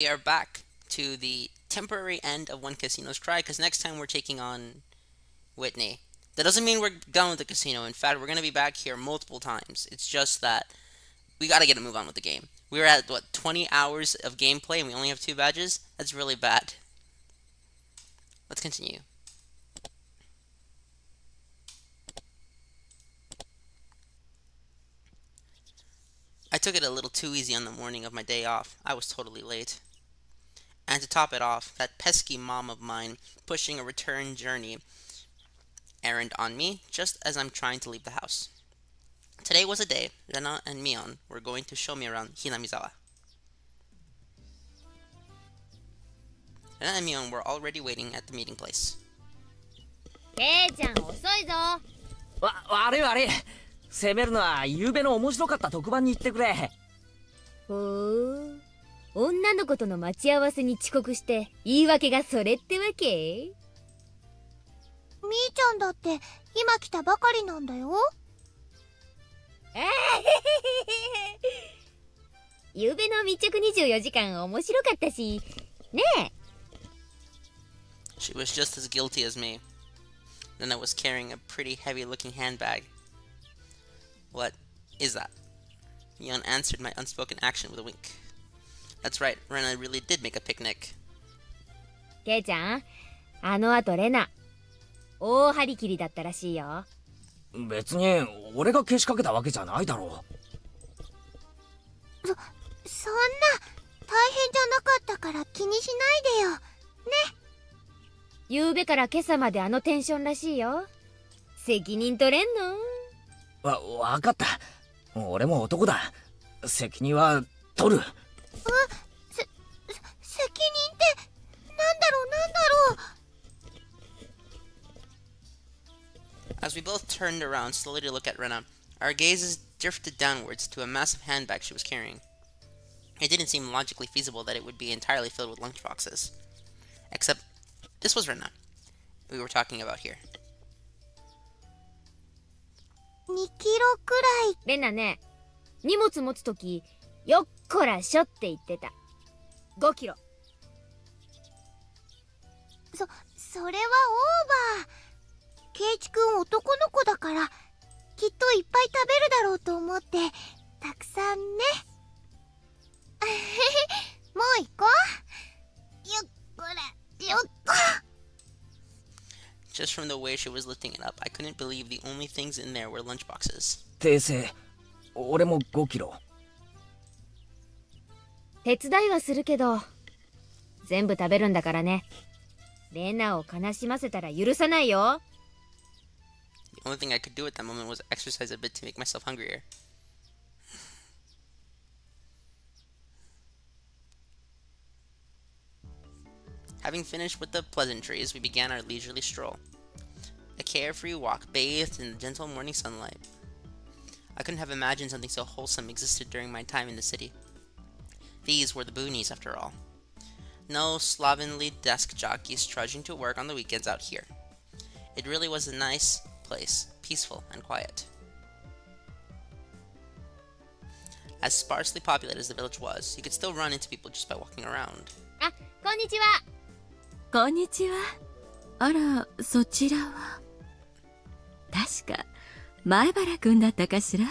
We are back to the temporary end of One Casino's Try, because next time we're taking on Whitney. That doesn't mean we're done with the casino. In fact, we're going to be back here multiple times. It's just that we got to get a move on with the game. We were at, 20 hours of gameplay and we only have 2 badges? That's really bad. Let's continue. I took it a little too easy on the morning of my day off. I was totally late. And to top it off, that pesky mom of mine pushing a return journey errand on me just as I'm trying to leave the house. Today was a day Rena and Mion were going to show me around Hinamizawa. Rena and Mion were already waiting at the meeting place. ケイちゃん遅いぞ。悪い悪い。攻めるのは昨べの面白かった特番に行ってくれ。ほう。女の子との待ち合わせに遅刻して言い訳がそれってわけ？みーちゃんだって今来たばかりなんだよ。ゆうべの密着24時間面白かったし、ねえ。She was just as guilty as me. Then I was carrying a pretty heavy-looking handbag. What is that? Mion answered my unspoken action with a wink. That's right, Rena really did make a picnic. ケイちゃん、あの後レナ、大張り切りだったらしいよ。別に俺がけしかけたわけじゃないだろう。そんな大変じゃなかったから気にしないでよ。ね。ゆうべから今朝まであのテンションらしいよ。責任取れんの？わかった。俺も男だ。責任は取る。責任ってなんだろう。As we both turned around slowly to look at Rena, our gazes drifted downwards to a massive handbag she was carrying. It didn't seem logically feasible that it would be entirely filled with lunchboxes. Except, this was Rena we were talking about here. 2キロくらい。レナね、荷物持つとき、よっこらしょって言ってた。5キロ。それはオーバー。ケイチくん男の子だからきっといっぱい食べるだろうと思ってたくさんね。もう行こう。よっこらよっこ。 Just from the way she was lifting it up, I couldn't believe the only things in there were lunchboxes. 訂正。俺も5キロ。手伝いはするけど、全部食べるんだからね。レナを悲しませたら許さないよ。The only thing I could do at that moment was exercise a bit to make myself hungrier. Having finished with the pleasantries, we began our leisurely stroll. A carefree walk bathed in the gentle morning sunlight. I couldn't have imagined something so wholesome existed during my time in the city. These were the boonies, after all. No slovenly desk jockeys trudging to work on the weekends out here. It really was a nice place, peaceful and quiet. As sparsely populated as the village was, you could still run into people just by walking around. あ、こんにちは。こんにちは。あら、そちらは。確か、前原くんだったかしら？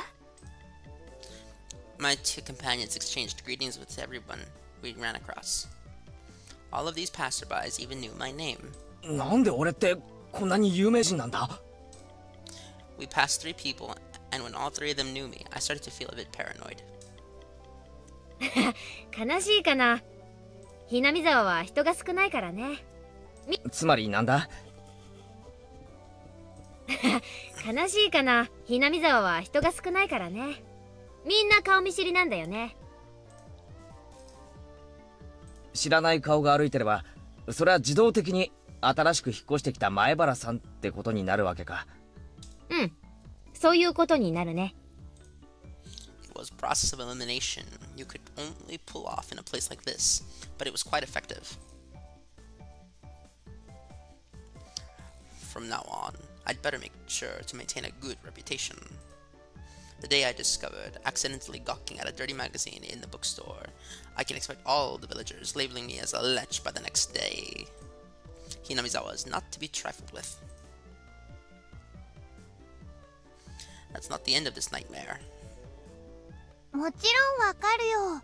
My two companions exchanged greetings with everyone we ran across. All of these passerbys even knew my name. なんで俺ってこんなに有名人なんだ？ We passed 3 people, and when all 3 of them knew me, I started to feel a bit paranoid. 悲しいかな。ひなみ沢は人が少ないからね。つまりなんだ？悲しいかな。ひなみ沢は人が少ないからね。みんな顔見知りなんだよね。知らない顔が歩いてれば、それは自動的に新しく引っ越してきた前原さんってことになるわけか。うん、そういうことになるね。It was a process of elimination you could only pull off in a place like this, but it was quite effective. From now on, I'd better make sure to maintain a good reputation. The day I discovered, accidentally gawking at a dirty magazine in the bookstore. I can expect all the villagers labeling me as a lech by the next day. Hinamizawa is not to be trifled with. That's not the end of this nightmare. もちろんわかるよ。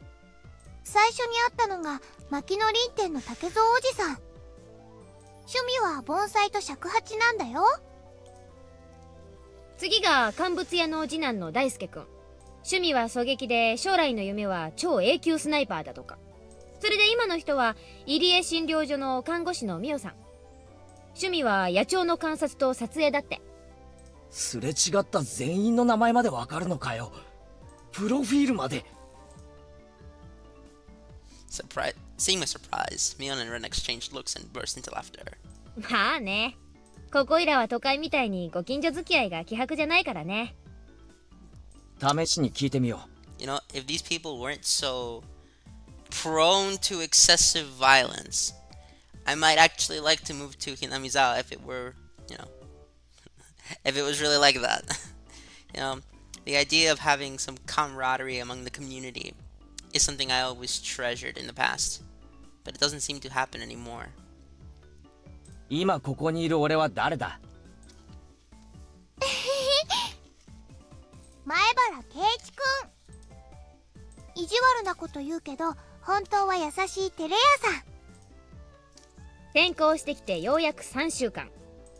最初に会ったのが牧野林店の竹蔵おじさん。趣味は盆栽と尺八なんだよ。次が乾物屋の次男の大輔くん。趣味は狙撃で、将来の夢は超永久スナイパーだとか。それで今の人は入江診療所の看護師の美桜さん。趣味は野鳥の観察と撮影だって。すれ違った全員の名前までわかるのかよ。プロフィールまで。Seeing my surprise, Mion and Ren exchanged looks and burst into laughter. まあね。ここいらは都会みたいにご近所付き合いが希薄じゃないからね。試しに聞いてみよう。You know, if these people weren't so prone to excessive violence, I might actually like to move to Hinamizawa if it were, you know, if it was really like that. You know, the idea of having some camaraderie among the community is something I always treasured in the past, but it doesn't seem to happen anymore. 今ここにいる俺は誰だ？前原圭一くん。意地悪なこと言うけど、本当は優しいテレ屋さん。転校してきてようやく3週間。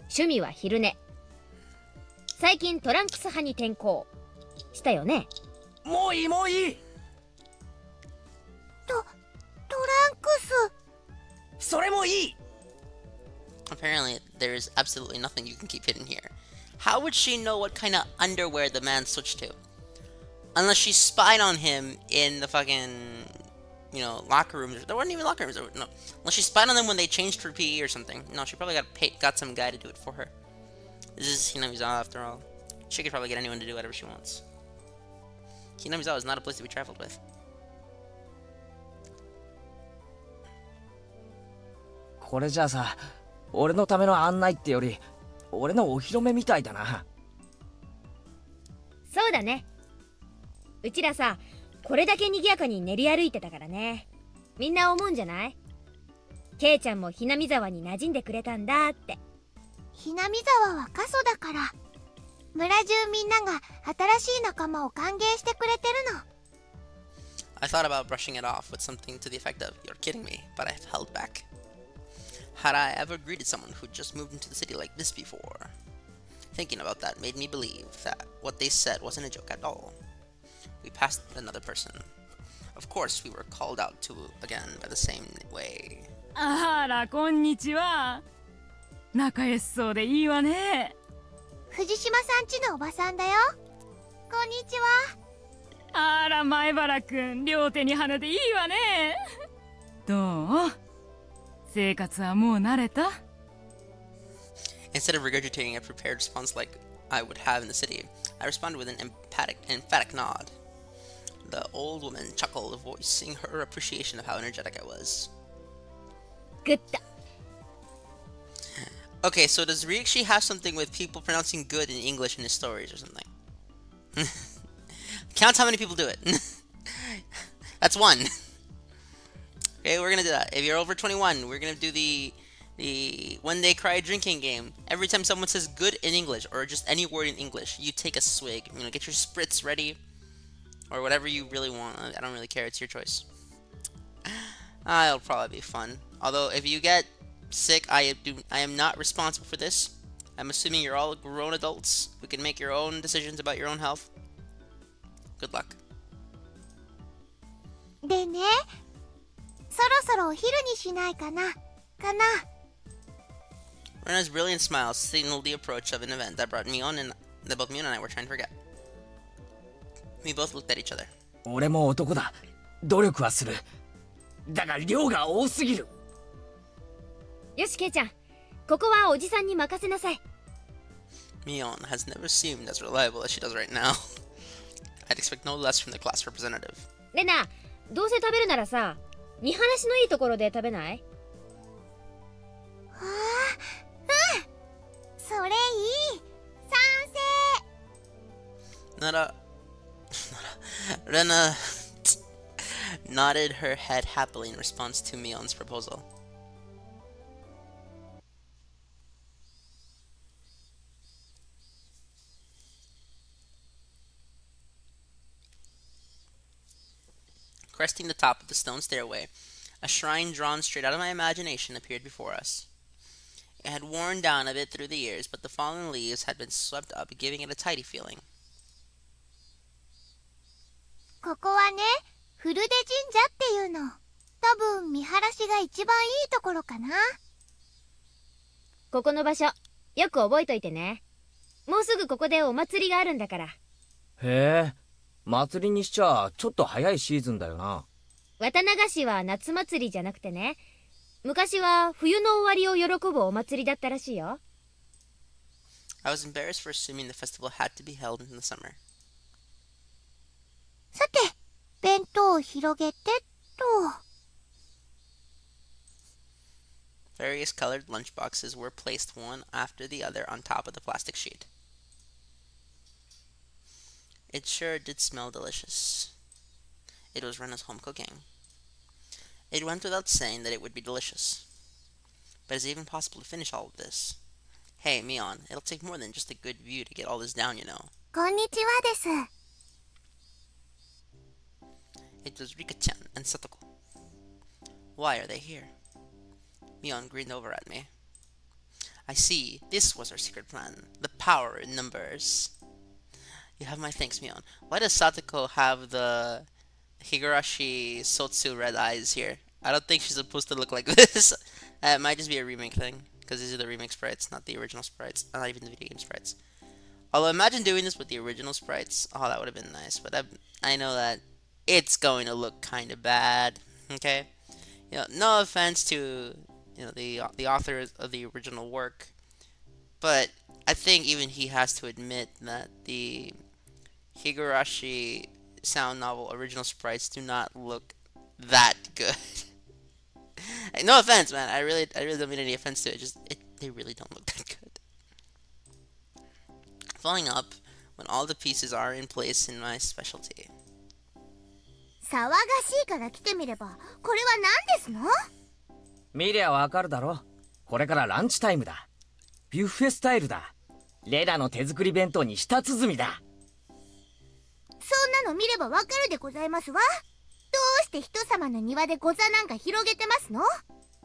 趣味は昼寝。最近トランクス派に転校したよね。もういいもういい。トランクス。それもいい。Apparently, there is absolutely nothing you can keep hidden here. How would she know what kind of underwear the man switched to? Unless she spied on him in the fucking, you know, locker rooms. There weren't even locker rooms. No. Unless she spied on them when they changed for PE or something. No, she probably got some guy to do it for her. This is Hinamizawa after all. She could probably get anyone to do whatever she wants. Hinamizawa is not a place to be trifled with. これじゃあさ、俺のための案内ってより俺のお披露目みたいだな。そうだね。うちらさ、これだけ賑やかに練り歩いてたからね。みんな思うんじゃない？ケイちゃんもひなみ沢に馴染んでくれたんだって。ひなみ沢は過疎だから、村中みんなが新しい仲間を歓迎してくれてるの。I thought about brushing it off with something to the effect of, "You're kidding me," but I've held back. Had I ever greeted someone who just moved into the city like this before? Thinking about that made me believe that what they said wasn't a joke at all. We passed another person. Of course, we were called out to again by the same way. あら、こんにちは。仲良しそうでいいわね。藤島さんちのおばさんだよ。こんにちは。あら、前原くん、両手に花でいいわね。どう？生活はもう慣れた？ Instead of regurgitating a prepared response like I would have in the city, I responded with an emphatic nod. The old woman chuckled, voicing her appreciation of how energetic I was. Good. Okay, so does Ryushi have something with people pronouncing good in English in his stories or something? Count how many people do it. That's one. Okay, we're gonna do that. If you're over 21, we're gonna do the When They Cry drinking game. Every time someone says good in English, or just any word in English, you take a swig. You know, get your spritz ready, or whatever you really want. I don't really care, it's your choice. It'll probably be fun. Although, if you get sick, I am not responsible for this. I'm assuming you're all grown adults who can make your own decisions about your own health. Good luck. でね、そろそろお昼にしないかな。Rena's brilliant smile signaled the approach of an event that both Mion and I were trying to forget. We both looked at each other. 俺も男だ。努力はする。だが量が多すぎる。よし、ケイちゃん。ここはおじさんに任せなさい。Mion has never seemed as reliable as she does right now. I'd expect no less from the class representative. レナ、どうせ食べるならさ、見晴らしのいいところで食べない？それいい。賛成。Nara Rena nodded her head happily in response to Mion's proposal. Cresting the top of the stone stairway, a shrine drawn straight out of my imagination appeared before us. It had worn down a bit through the years, but the fallen leaves had been swept up, giving it a tidy feeling. ここはね、古出神社っていうの。多分見晴らしが一番いいところかな。ここの場所、よく覚えといてね。もうすぐここでお祭りがあるんだから。へえ、祭りにしちゃちょっと早いシーズンだよな。綿流しは夏祭りじゃなくてね、昔は冬の終わりを喜ぶお祭りだったらしいよ。I was embarrassed for assuming the festival had to be held in the summer. さて、弁当を広げてと。Various colored lunchboxes were placed one after the other on top of the plastic sheet. It sure did smell delicious. It was Rena's home cooking. It went without saying that it would be delicious. But is it even possible to finish all of this? Hey, Mion, it'll take more than just a good view to get all this down, you know. こんにちはです。It was Rika-chan and Satoko. Why are they here? Mion grinned over at me. I see, this was our secret plan. The power in numbers. You have my thanks, Mion. Why does Satoko have the Higurashi Sotsu red eyes here? I don't think she's supposed to look like this. It might just be a remake thing, because these are the remake sprites, not the original sprites, not even the video game sprites. Although imagine doing this with the original sprites. Oh, that would have been nice, but I know that it's going to look kind of bad. Okay, you know, no offense to the author of the original work, but I think even he has to admit that the Higurashi sound novel original sprites do not look that good. No offense, man. I really don't mean any offense to it. They really don't look that good. Following up when all the pieces are in place in my specialty. 騒がしいから来てみれば、これは何ですの？見りゃわかるだろ。これからランチタイムだ。ビュッフェスタイルだ。レナの手作り弁当に舌鼓だ。そんなの見ればわかるでございますわ。どうして人様の庭でご座なんか広げてますの？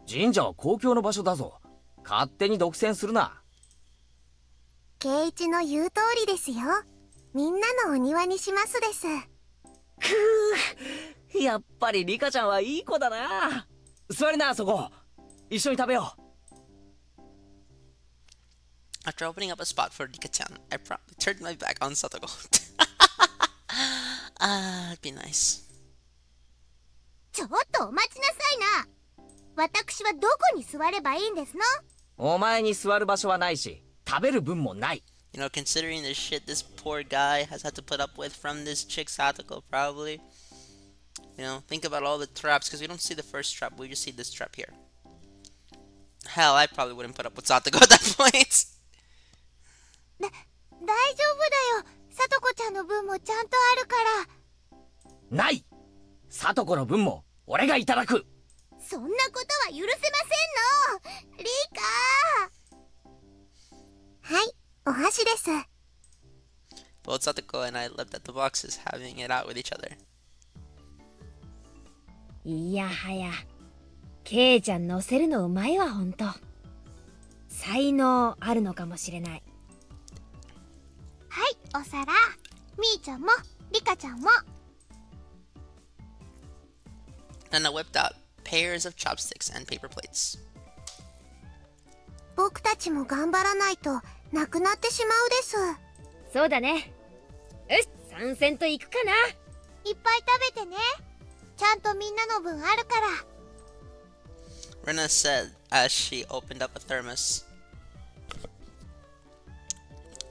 神社は公共の場所だぞ。勝手に独占するな。圭一の言う通りですよ。みんなのお庭にしますです。くぅ、やっぱりリカちゃんはいい子だな。座りな、そこ。一緒に食べよう。After opening up a spot for Rika-chan, I promptly turned my back on Satoko. It'd be nice. ちょっとお待ちなさいな。私はどこに座ればいいんですの？お前に座る場所はないし、食べる分もない。You know, considering the shit this poor guy has had to put up with from this chick Satoko, probably. You know, think about all the traps, because we don't see the first trap, we just see this trap here. Hell, I probably wouldn't put up with Satoko at that point. 大丈夫だよ。さとこちゃんの分もちゃんとあるから。ない。さとこの分も俺がいただく。そんなことは許せませんの。リカ。はい、お箸です。Both Satoko and I left at the boxes, having it out with each other. いやはや、ケイちゃん乗せるのうまいわ、ほんと。才能あるのかもしれない。はい、お皿。みーちゃんも、リカちゃんも。And I whipped out pairs of chopsticks and paper plates. 僕たちも頑張らないとなくなってしまうです。そうだね。よし、参戦と行くかな。いっぱい食べてね。ちゃんとみんなの分あるから。Rena said as she opened up a thermos.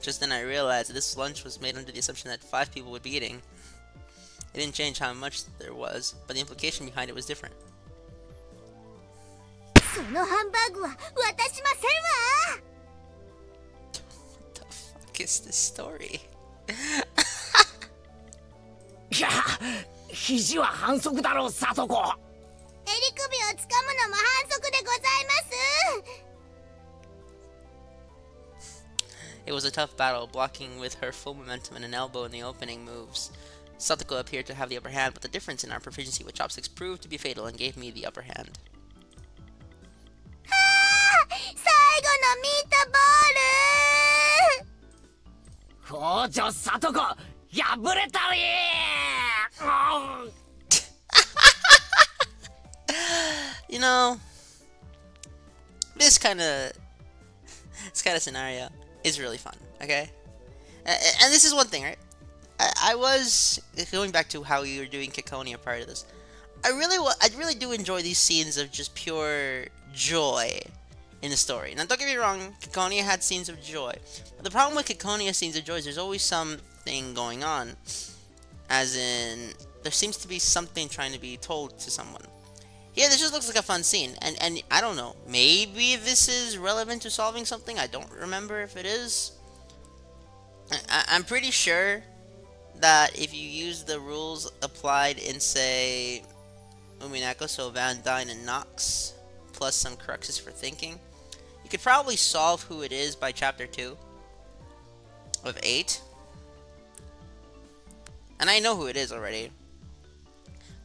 Just then I realized that this lunch was made under the assumption that 5 people would be eating. It didn't change how much there was, but the implication behind it was different. そのハンバーグは渡しませんわ。 What the fuck is this story? 肘は反則だろ、サトコ。襟首をつかむのも反則でございます。 It was a tough battle, blocking with her full momentum and an elbow in the opening moves. Satoko appeared to have the upper hand, but the difference in our proficiency with chopsticks proved to be fatal and gave me the upper hand. 最後のミートボール。校長サトコ、破れたりー。You know, this kind of scenario is really fun, okay? And this is one thing, right? I was going back to how you were doing Kikonia prior to this. I really do enjoy these scenes of just pure joy in the story. Now, don't get me wrong, Kikonia had scenes of joy. But the problem with Kikonia scenes of joy is there's always something going on. As in, there seems to be something trying to be told to someone. Yeah, this just looks like a fun scene, and I don't know, maybe this is relevant to solving something. I don't remember if it is. I'm pretty sure that if you use the rules applied in, say, Umineko, so Van Dyne and Nox, plus some cruxes for thinking, you could probably solve who it is by chapter 2 of 8. And I know who it is already.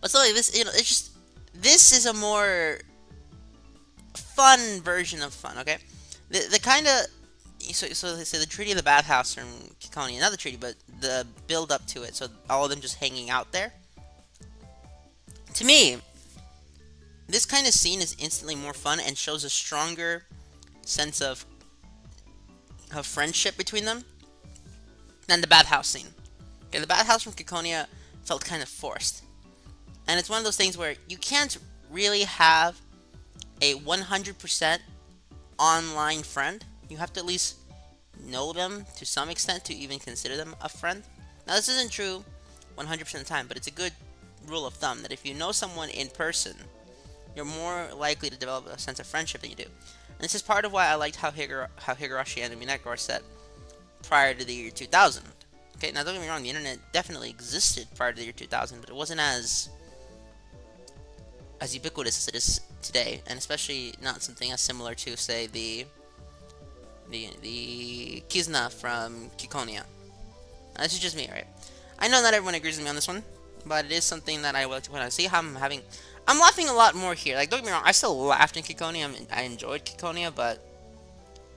But so like this, you know, it's just, this is a more fun version of fun, okay? The kind of, so they say the Treaty of the Bathhouse from Kikonia, not the treaty, but the build up to it, so all of them just hanging out there. To me, this kind of scene is instantly more fun and shows a stronger sense of friendship between them than the bathhouse scene. Okay, the bathhouse from Kikonia felt kind of forced. And it's one of those things where you can't really have a 100% online friend. You have to at least know them to some extent to even consider them a friend. Now, this isn't true 100% of the time, but it's a good rule of thumb that if you know someone in person, you're more likely to develop a sense of friendship than you do. And this is part of why I liked how Higurashi and Umineko are set prior to the year 2000. Okay, now don't get me wrong, the internet definitely existed prior to the year 2000, but it wasn't as ubiquitous as it is today, and especially not something as similar to, say, the Kizuna from Kikonia. Now, this is just me, right? I know not everyone agrees with me on this one, but it is something that I would like to point out. See how I'm laughing a lot more here. Like, don't get me wrong, I still laughed in Kikonia. I enjoyed Kikonia, but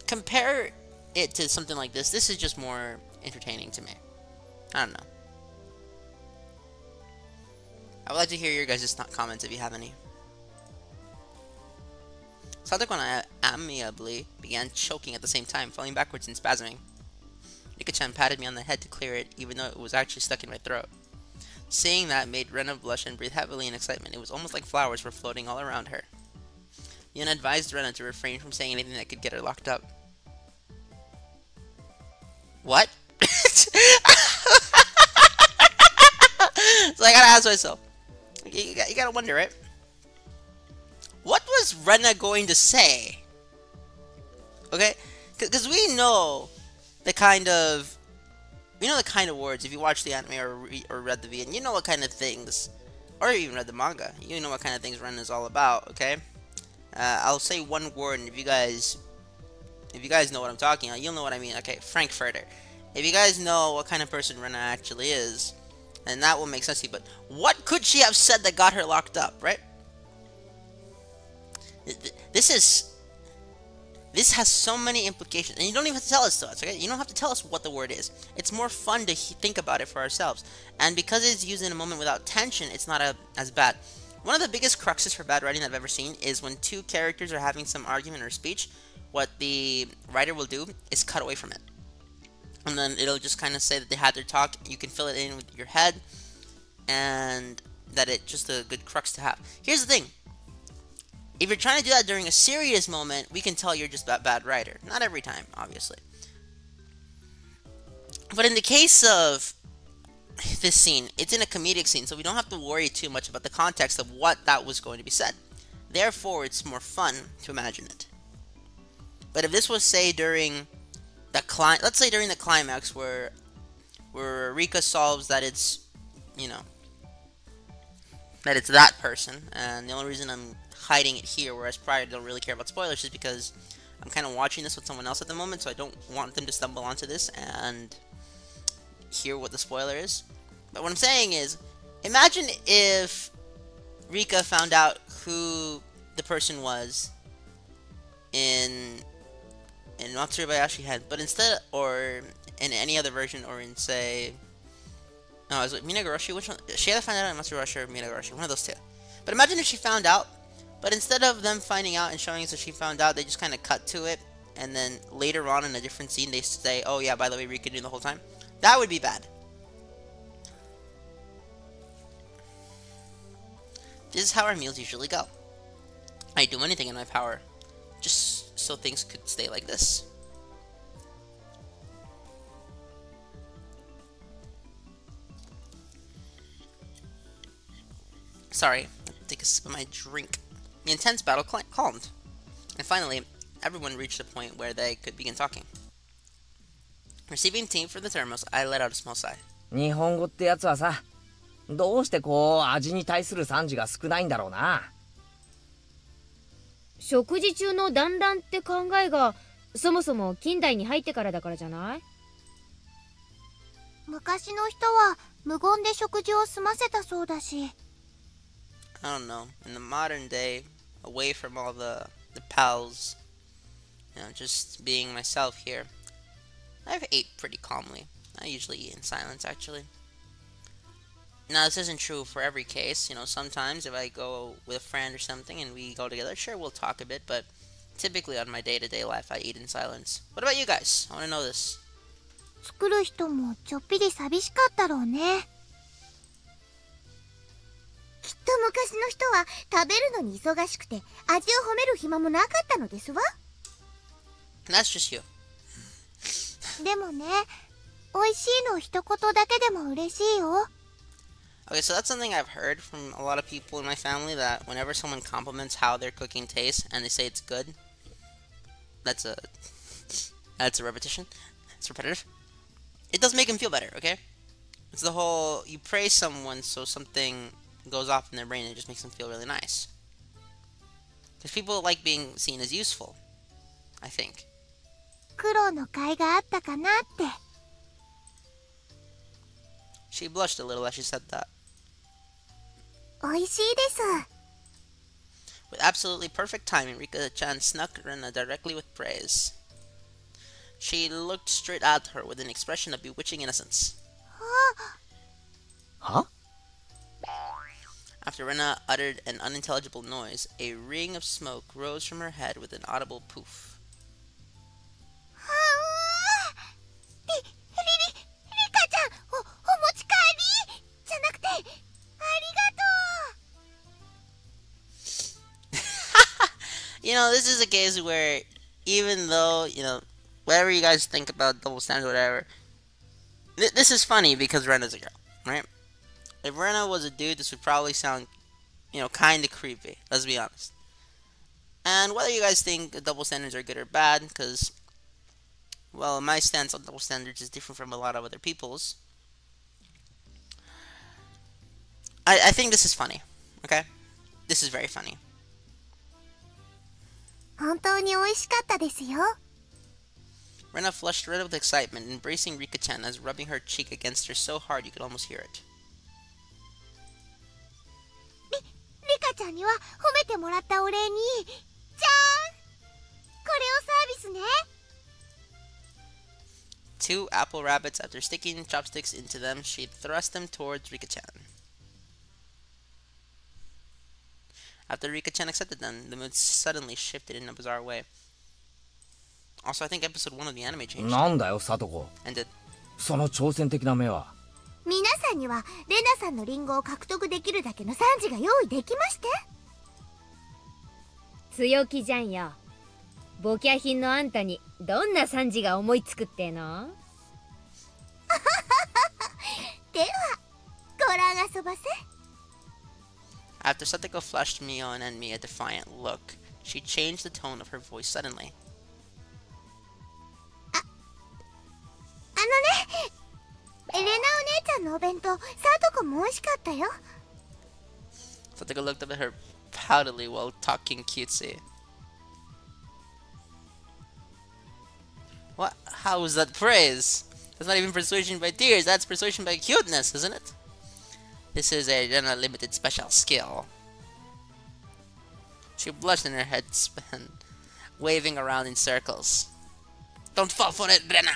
compare it to something like this. This is just more entertaining to me. I don't know. I would like to hear your guys' comments if you have any. Sadako and I amiably began choking at the same time, falling backwards and spasming. Nika-chan patted me on the head to clear it, even though it was actually stuck in my throat. Seeing that made Rena blush and breathe heavily in excitement. It was almost like flowers were floating all around her. Yuna advised Rena to refrain from saying anything that could get her locked up. What? So I gotta ask myself. You gotta wonder, right? What was Rena going to say? Okay? Because we know the kind of... words, if you watch the anime or read the VN, you know what kind of things, or even read the manga, you know what kind of things Ren is all about, okay? I'll say one word, and if you guys know what I'm talking about, you'll know what I mean. Okay, Frankfurter. If you guys know what kind of person Rena actually is, then that will make sense to you. But what could she have said that got her locked up, right? This has so many implications, and you don't even have to tell us to us, okay? You don't have to tell us what the word is. It's more fun to think about it for ourselves. And because it's used in a moment without tension, it's not as bad. One of the biggest cruxes for bad writing I've ever seen is when two characters are having some argument or speech, what the writer will do is cut away from it. And then it'll just kind of say that they had their talk. You can fill it in with your head, and that it's just a good crux to have. Here's the thing. If you're trying to do that during a serious moment, we can tell you're just a bad writer. Not every time, obviously. But in the case of this scene, it's in a comedic scene, so we don't have to worry too much about the context of what that was going to be said. Therefore, it's more fun to imagine it. But if this was, say, during the climax where Rika solves that it's, you know, that it's that person, and the only reason I'm hiding it here, whereas prior I don't really care about spoilers, is because I'm kind of watching this with someone else at the moment, so I don't want them to stumble onto this and hear what the spoiler is. But what I'm saying is, imagine if Rika found out who the person was in Matsurubayashi Hen, but instead, or in any other version, or in, say, no, is it Minagoroshi? Which one? She either found out in Matsurubayashi or Minagoroshi, one of those two. But imagine if she found out, but instead of them finding out and showing us that she found out, they just kind of cut to it, and then later on in a different scene, they say, oh yeah, by the way, Rika knew the whole time. That would be bad. This is how our meals usually go. I'd do anything in my power, just so things could stay like this. Sorry, take a sip of my drink. The intense battle calmed, and finally, everyone reached a point where they could begin talking. Receiving tea for the thermos, I let out a small sigh. 日本語ってやつはさ、どうしてこう味に対する賛辞が少ないんだろうな。食事中の団らんって考えがそもそも近代に入ってからだからじゃない？昔の人は無言で食事を済ませたそうだし。I don't know. In the modern day, away from all the pals, just being myself here, I've ate pretty calmly. I usually eat in silence, actually. Now, this isn't true for every case. Sometimes if I go with a friend or something and we go together, sure, we'll talk a bit, but typically on my day-to-day life, I eat in silence. What about you guys? I want to know this. 作る人もちょっぴり寂しかったろうね。きっと昔の人は食べるのに忙しくて味を褒める暇もなかったのですわ。That's just you. でもね、美味しいの一言だけでも嬉しいよ。Okay, so that's something I've heard from a lot of people in my family, that whenever someone compliments how their cooking tastes and they say it's good, that's a repetition. It's repetitive. It does make them feel better, okay? It's the whole, you praise someone so something goes off in their brain and it just makes them feel really nice. Because people like being seen as useful, I think. 苦労の甲斐があったかなって。She blushed a little as she said that. 美味しいです。With absolutely perfect timing, Rika-chan snuck Rena directly with praise. She looked straight at her with an expression of bewitching innocence. Huh? After Rena uttered an unintelligible noise, a ring of smoke rose from her head with an audible poof. リカちゃん、お持ち帰りじゃなくて、ありがとう。This is a case where, even though, whatever you guys think about double standards or whatever, this is funny because Rena's a girl, right? If Rena was a dude, this would probably sound, kind of creepy, let's be honest. And whether you guys think double standards are good or bad, because, well, my stance on double standards is different from a lot of other people's. I think this is funny, okay? This is very funny. 本当に美味しかったですよ。Rena flushed red with excitement, embracing Rika-chan as rubbing her cheek against her so hard you could almost hear it. リカちゃんには褒めてもらったお礼に、じゃーん、これをサービスね。Two apple rabbits, after sticking chopsticks into them, she thrust them towards Rika-chan. After Rika-chan accepted them, the mood suddenly shifted in a bizarre way. Also, I think episode 1 of the anime changed. なんだよ、サトコ。 Ended. その挑戦的な目は。皆さんにはレナさんのリンゴを獲得できるだけの賛辞が用意できまして。強気じゃんよ。ボキャ品のあんたにどんな賛辞が思いつくっての？では、ご覧あそばせ。After Satoko flashed Mion and me a defiant look, she changed the tone of her voice suddenly. レナお姉ちゃんのお弁当、サトコも美味しかったよ。Satoko looked up at her proudly while talking cutesy. What? How is that praise? That's not even persuasion by tears, that's persuasion by cuteness, isn't it? This is a unlimited special skill. She blushed and her head spun, waving around in circles. Don't fall for it, Rena!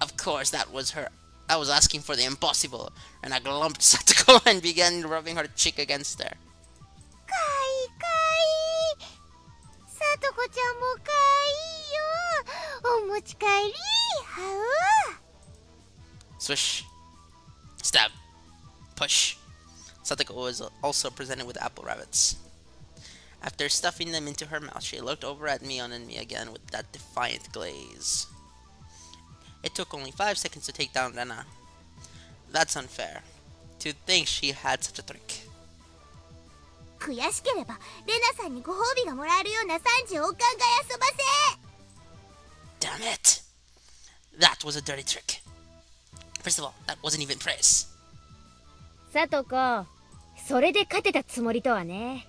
Of course, that was her. I was asking for the impossible, and I glumped Satoko and began rubbing her cheek against her. Kai, kai. Satoko-chan mo kai yo. Omochikaeri. How? Swish. Stab. Push. Satoko was also presented with apple rabbits. After stuffing them into her mouth, she looked over at Mion and me again with that defiant glaze. It took only 5 seconds to take down Rena. That's unfair. To think she had such a trick. 悔しければレナさんにご褒美がもらえるような30億巻が遊ばせ Damn it! That was a dirty trick. First of all, that wasn't even praise. さとこ、それで勝てたつもりとはね。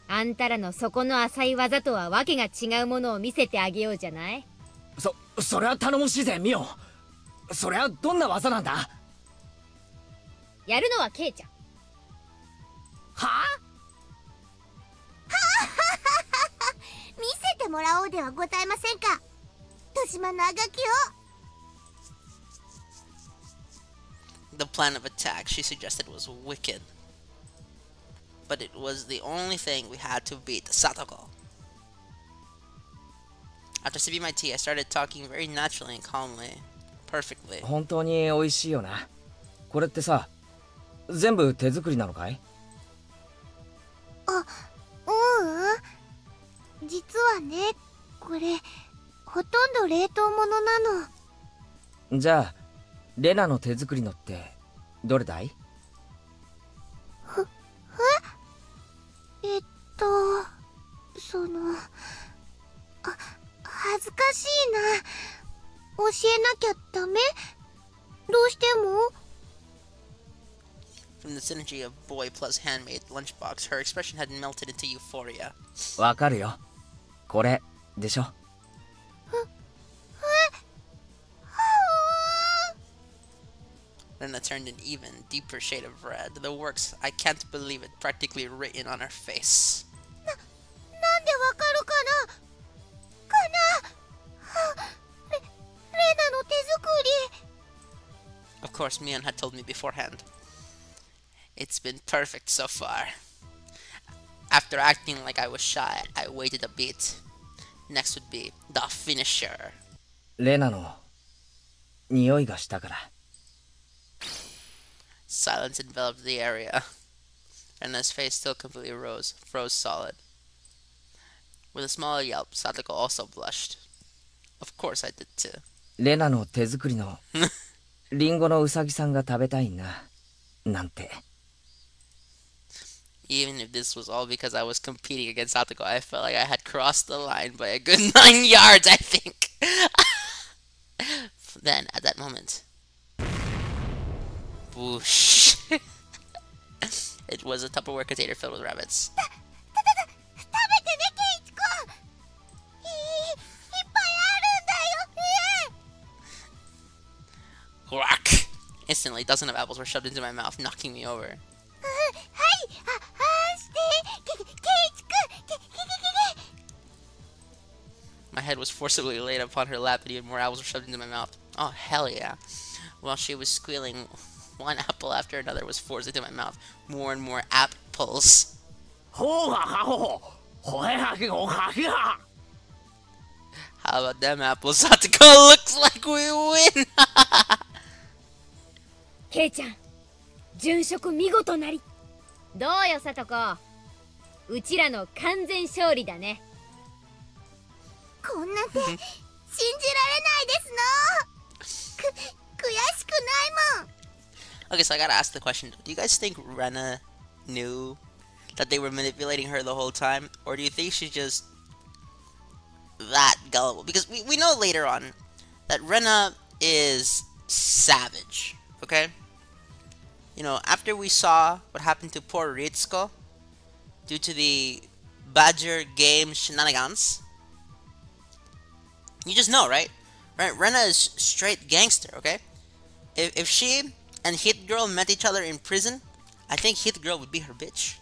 あんたらの底の浅い技とはわけが違うものを見せてあげようじゃない。そりゃ頼もしいぜミオ。そりゃどんな技なんだ。やるのはケイちゃん。はあ。見せてもらおうではございませんか。豊島のあがきを。The plan of attack she suggested was wicked. But it was the only thing we had to beat Satoko. After sipping my tea, I started talking very naturally and calmly. Perfectly. 本当に美味しいよな。これってさ、全部手作りなのかい？実はね、これほとんど冷凍物なの。じゃあレナの手作りのってどれだい？恥ずかしいな。教えなきゃダメ？どうしても？ From the synergy of boy plus handmade lunchbox, her expression had melted into euphoria. わかるよ。これでしょ。Rena turned an even deeper shade of red. The works, I can't believe it, practically written on her face. なんでわかるかな？レナの手作り。 Of course, Mion had told me beforehand. It's been perfect so far. After acting like I was shy, I waited a bit. Next would be the finisher. レナの匂いがしたから。Silence enveloped the area. Rena's face still completely froze solid. With a small yelp, Satoko also blushed. Of course I did too. レナの手作りのリンゴのウサギさんが食べたいな、なんて。Even if this was all because I was competing against Satoko, I felt like I had crossed the line by a good 9 yards, I think. Then, at that moment, whoosh. It was a Tupperware container filled with rabbits. 食べてね、ケイチ君。いっぱいあるんだよ。Whack! Instantly, a dozen of apples were shoved into my mouth, knocking me over. はい、して、ケイチ君。My head was forcibly laid upon her lap, and even more apples were shoved into my mouth. Oh, hell yeah. While she was squealing, one apple after another was forced into my mouth. More and more apples. How about them apples? Satoko, looks like we win! ケイちゃん、殉職見事なり。どうよ、さとこ。うちらの完全勝利だね。こんなんて信じられないですの。悔しくないもん。 Okay, so I gotta ask the question. Do you guys think Rena knew that they were manipulating her the whole time? Or do you think she's just that gullible? Because we know later on that Rena is savage, okay? You know, after we saw what happened to poor Ritsuko due to the Badger game shenanigans, you just know, right? Right, Rena is straight gangster, okay? If she and Hit Girl met each other in prison, I think Hit Girl would be her bitch.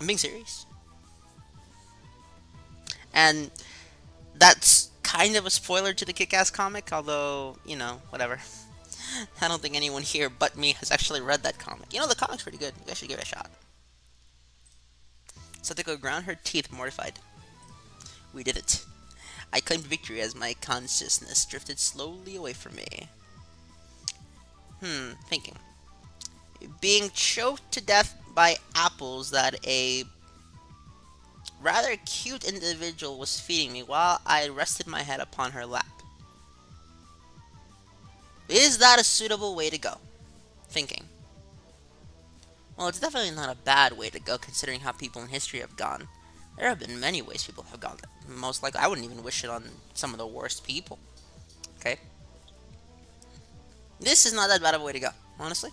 I'm being serious. And that's kind of a spoiler to the Kick-Ass comic, although, you know, whatever. I don't think anyone here but me has actually read that comic. You know, the comic's pretty good. You guys should give it a shot. Satoko ground her teeth, mortified. We did it. I claimed victory as my consciousness drifted slowly away from me. Thinking. Being choked to death by apples that a rather cute individual was feeding me while I rested my head upon her lap. Is that a suitable way to go? Thinking. Well, it's definitely not a bad way to go considering how people in history have gone. There have been many ways people have gone. Most likely, I wouldn't even wish it on some of the worst people. Okay? This is not that bad of a way to go, honestly.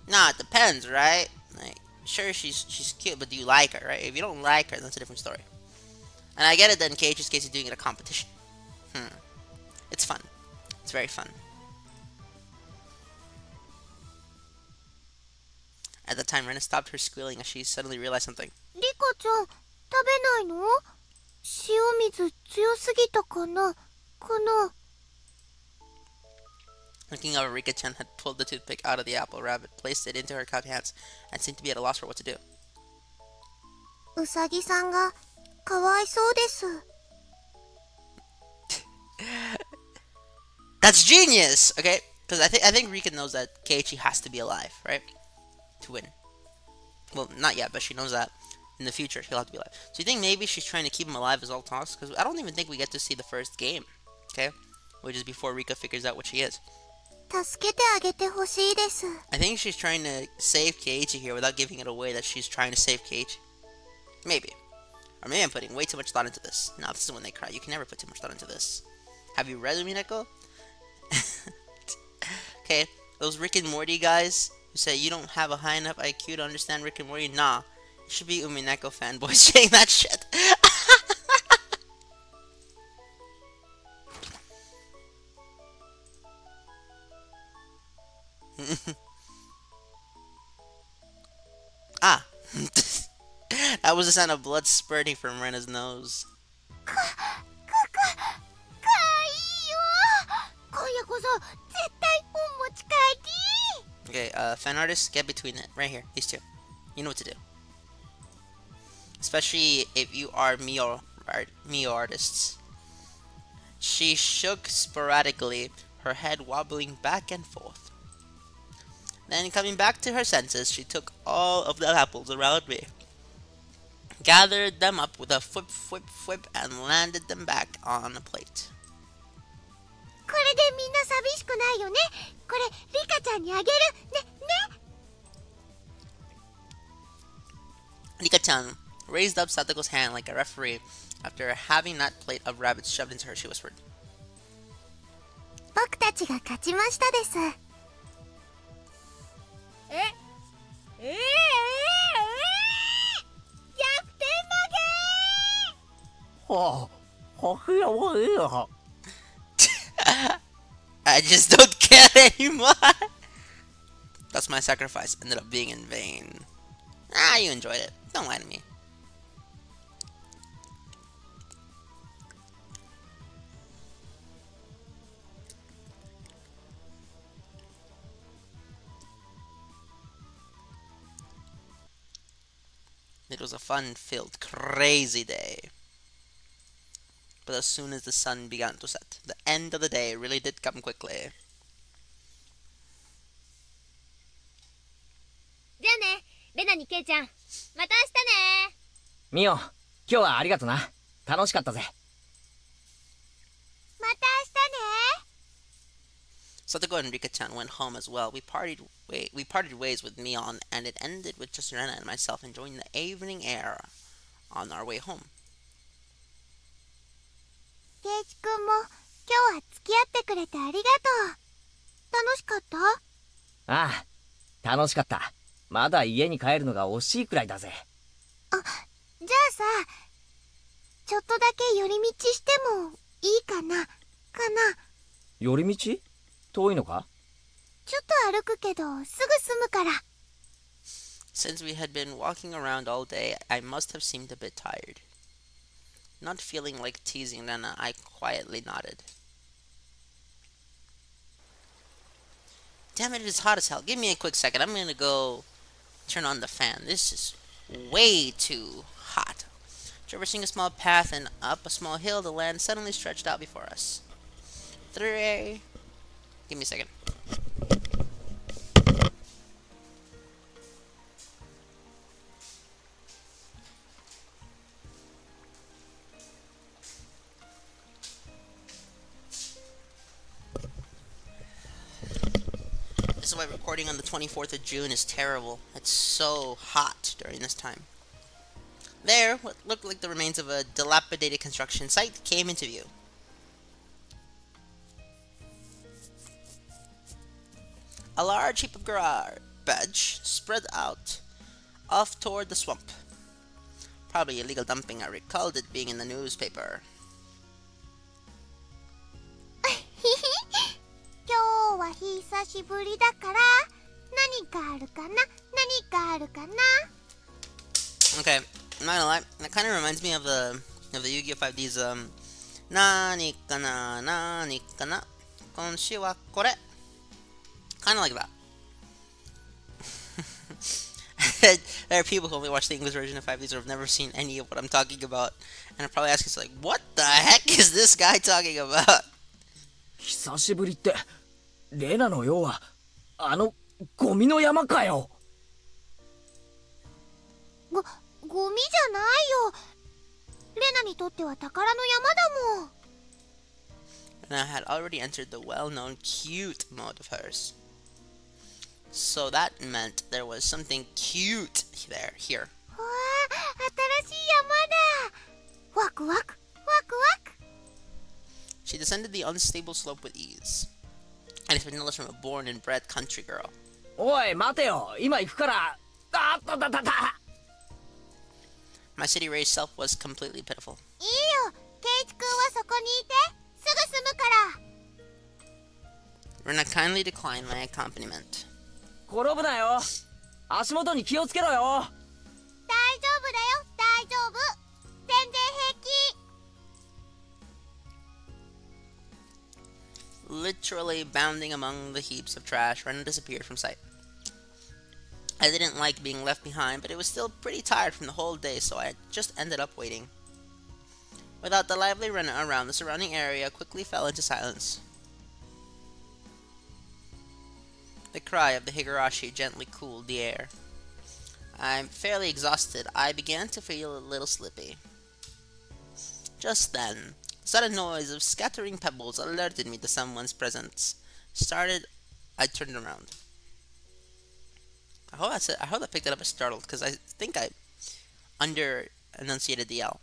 Nah, it depends, right? Like, sure, she's cute, but do you like her, right? If you don't like her, that's a different story. And I get it that in KH's case, he's doing it a competition. It's fun. It's very fun. At the time, Rena stopped her squealing as she suddenly realized something. リカちゃん、食べないの？塩水強すぎたかな？かな？ Looking over, Rika-chan had pulled the toothpick out of the apple rabbit, placed it into her cupped hands, and seemed to be at a loss for what to do. うさぎさんがかわいそうです。 That's genius! Okay? Because I think Rika knows that Keiichi has to be alive, right? To win. Well, not yet, but she knows that in the future he'll have to be alive. So you think maybe she's trying to keep him alive as all toss? Because I don't even think we get to see the first game. Okay? Which is before Rika figures out what she is. 助けてあげてほしいです。 I think she's trying to save Keiichi here without giving it away that she's trying to save Keiichi. Maybe. Or maybe I'm putting way too much thought into this. No, this is when they cry. You can never put too much thought into this. Have you read Mineko? Okay, those Rick and Morty guys who say you don't have a high enough IQ to understand Rick and Morty, nah. You should be Umineko fanboys saying that shit. Ah. That was the sound of blood spurting from Rena's nose. かわいいよ。今夜こそ絶対本持ち帰り。 Okay, fan artists, get between it. Right here, these two. You know what to do. Especially if you are Mio artists. She shook sporadically, her head wobbling back and forth. Then, coming back to her senses, she took all of the apples around me, gathered them up with a whip, and landed them back on a plate. これでみんな寂しくないよね。これリカちゃんにあげるね。 Rika-chan raised up Satoko's hand like a referee after having that plate of rabbits shoved into her. She whispered, 僕たちが勝ちましたです。 I just don't care anymore. Thus my sacrifice ended up being in vain. Ah, you enjoyed it. Don't lie to me. It was a fun-filled, crazy day. But as soon as the sun began to set, the end of the day really did come quickly. じゃあね、レナにケイちゃん。また明日ね。ミオ、今日はありがとな。楽しかったぜ。また明日ね。 Satoko and Rika-chan went home as well. We parted ways with Mion, and it ended with just Rena and myself enjoying the evening air on our way home. ケイチ君も今日は付き合ってくれてありがとう。楽しかった？ああ、楽しかった。まだ家に帰るのが惜しいくらいだぜ。じゃあさ、ちょっとだけ寄り道してもいいかな寄り道？遠いのか？ちょっと歩くけどすぐ済むから。Since we had been walking around all day, I must have seemed a bit tired. Not feeling like teasing Nana, I quietly nodded. Damn it, it is hot as hell. Give me a quick second. I'm gonna go turn on the fan. This is way too hot. Traversing a small path and up a small hill, the land suddenly stretched out before us. Give me a second. This is why recording on the 24th of June is terrible. It's so hot during this time. There, what looked like the remains of a dilapidated construction site came into view. A large heap of garbage spread out off toward the swamp. Probably illegal dumping. I recalled it being in the newspaper. 今日は久しぶりだから何かあるかな。 Okay, I'm not gonna lie, that kind of reminds me of the Yu-Gi-Oh! 5D's Nani kana konshi wa kore. Kind of like that. There are people who only watch the English version of 5Ds or have never seen any of what I'm talking about, and are probably asking, like, what the heck is this guy talking about? 久しぶりって、レナの要はゴミの山かよ。ゴミじゃないよ。レナにとっては宝の山だもん。And I had already entered the well-known cute mode of hers. So that meant there was something cute here. わあ、新しい山だ。ワクワク、ワクワク。She descended the unstable slope with ease. And it's vanilla from a born and bred country girl. おい、待てよ。今行くから。あったたたた。My city-raised self was completely pitiful. いいよ、ケイチ君はそこにいて。すぐ済むから。Rena kindly declined my accompaniment. 転ぶなよ。足元に気をつけろよ。大丈夫だよ、大丈夫。全然平気。Literally bounding among the heaps of trash, Rena disappeared from sight. I didn't like being left behind, but it was still pretty tired from the whole day, so I just ended up waiting. Without the lively Rena around, the surrounding area quickly fell into silence. The cry of the Higurashi gently cooled the air. I'm fairly exhausted. I began to feel a little slippy. Just then, a sudden noise of scattering pebbles alerted me to someone's presence. I turned around. I hope I picked it up as startled, because I think I under-enunciated the L.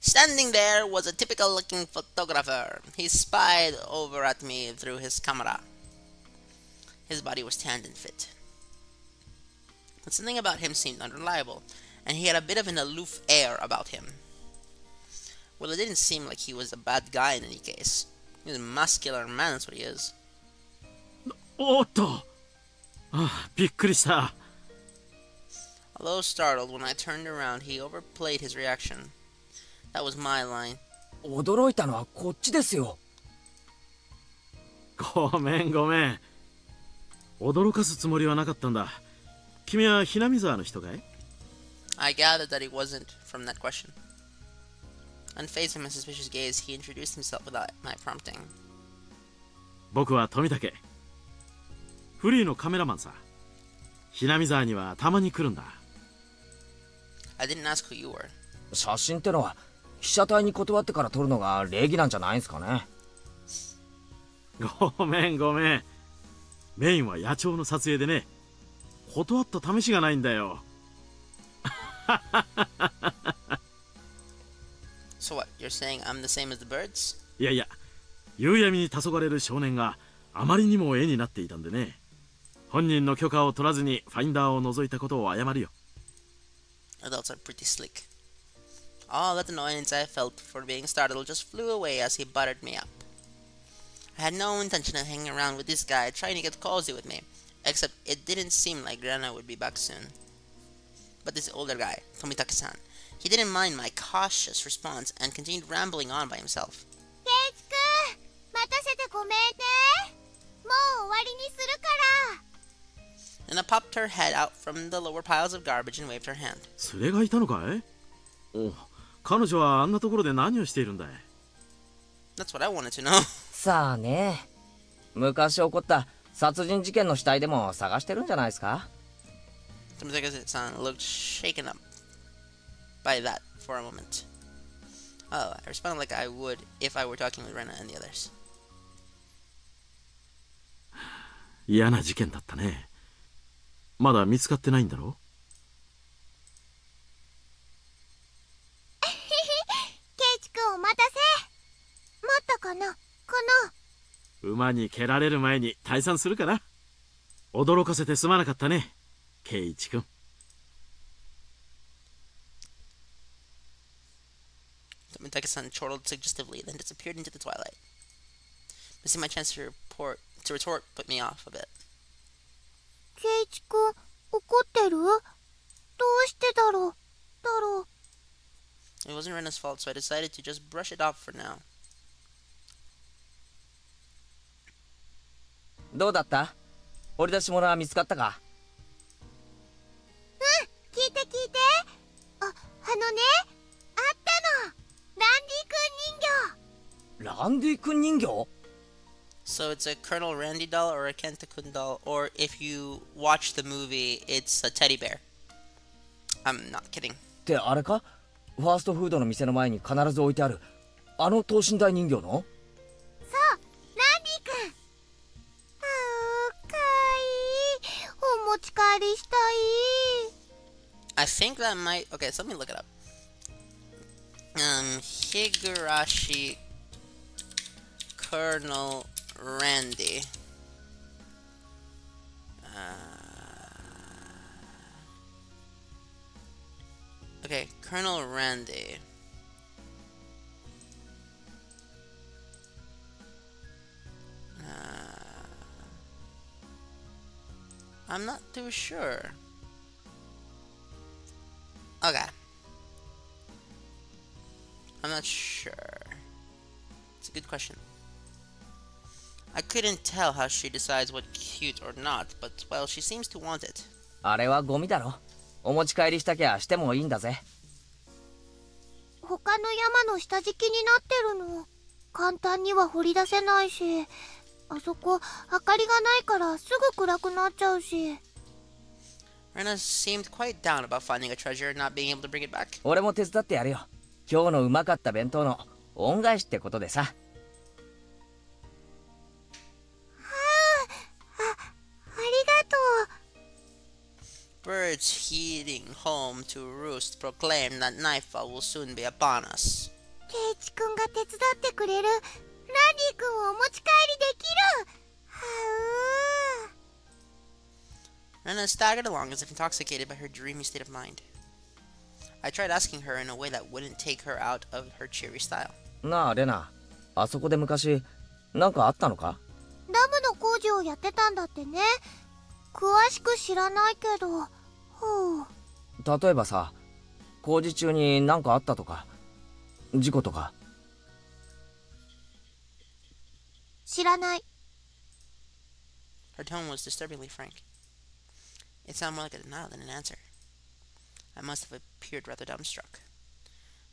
Standing there was a typical-looking photographer. He spied over at me through his camera. His body was tanned and fit. But something about him seemed unreliable, and he had a bit of an aloof air about him. Well, it didn't seem like he was a bad guy in any case. He was a muscular man, that's what he is. おっと、びっくりした。 Although startled, when I turned around, he overplayed his reaction. That was my line. 驚いたのはこっちですよ。ごめんごめん。驚かすつもりはなかったんだ。君はひなみ沢の人かい？ I gathered that he wasn't from that question. Unfazed by my suspicious gaze, he introduced himself without my prompting. 僕は富武。フリーのカメラマンさ。ひなみ沢にはたまに来るんだ。I didn't ask who you were. 写真ってのは被写体に断ってから撮るのが礼儀なんじゃないんすかね。ごめんごめん。メインは野鳥の撮影でね。断った試しがないんだよ。So what, you're saying I'm the same as the birds? いやいや、夕闇に黄昏れる少年があまりにも絵になっていたんでね。本人の許可を取らずにファインダーを覗いたことを謝るよ。Adults are pretty slick. All that annoyance I felt for being startled just flew away as he buttered me up. I had no intention of hanging around with this guy trying to get cozy with me, except it didn't seem like Rena would be back soon. But this older guy, Tomitake-san, he didn't mind my cautious response and continued rambling on by himself. ケイチくん、待たせてごめんね。もう終わりにするから。Nana popped her head out from the lower piles of garbage and waved her hand. 連れがいたのかい？お、彼女はあんなところで何をしているんだい？ That's what I wanted to know. さあね。昔起こった殺人事件の死体でも探してるんじゃないですか？ Tomitake-san looked shaken up by that for a moment. Oh, I responded like I would if I were talking with Rena and the others. 嫌な事件だったね。まだ見つかってないんだろ？ケイチくんお待たせ。もっとこの馬に蹴られる前に退散するかな。驚かせてすまなかったね、ケイイチ君。Tomitake-san chortled suggestively, then disappeared into the twilight. Missing my chance to retort put me off a bit. ケイチくん怒ってる？どうしてだろう。 It wasn't Rena's fault, so I decided to just brush it off for now. どうだった？掘り出し物は見つかったか？うん、聞いて。あのね、あったの。ランディ君人形。ランディ君人形？ So it's a Colonel Randy doll or a Kenta-kun doll, or if you watch the movie, it's a teddy bear. I'm not kidding. ってあれか？ファーストフードの店の前に必ず置いてあるあの等身大人形の？そう、ランディ君。かわいい。お持ち帰りしたい。 I think that might... Okay, so let me look it up. Higurashi Colonel Randy. Okay, Colonel Randy. I'm not too sure. Okay. I'm not sure. It's a good question. I couldn't tell how she decides what's cute or not, but well, she seems to want it. あれはゴミだろ。お持ち帰りしたきゃしてもいいんだぜ。他の山の下敷きになってるの。簡単には掘り出せないし、あそこ明かりがないからすぐ暗くなっちゃうし。Rena seemed quite down about finding a treasure and not being able to bring it back. 俺も手伝ってやるよ。今日のうまかった弁当の恩返しってことでさ。ありがとう。Birds heading home to roost proclaim that nightfall will soon be upon us. ケイチくんが手伝ってくれる。ランディくんをお持ち帰りできる。Rena staggered along as if intoxicated by her dreamy state of mind. I tried asking her in a way that wouldn't take her out of her cheery style. なあレナ、あそこで昔なんかあったのか？ダムの工事をやってたんだってね。詳しく知らないけど。例えばさ、工事中になんかあったとか、事故とか。知らない。Her tone was disturbingly frank. It sounded more like a denial than an answer. I must have appeared rather dumbstruck.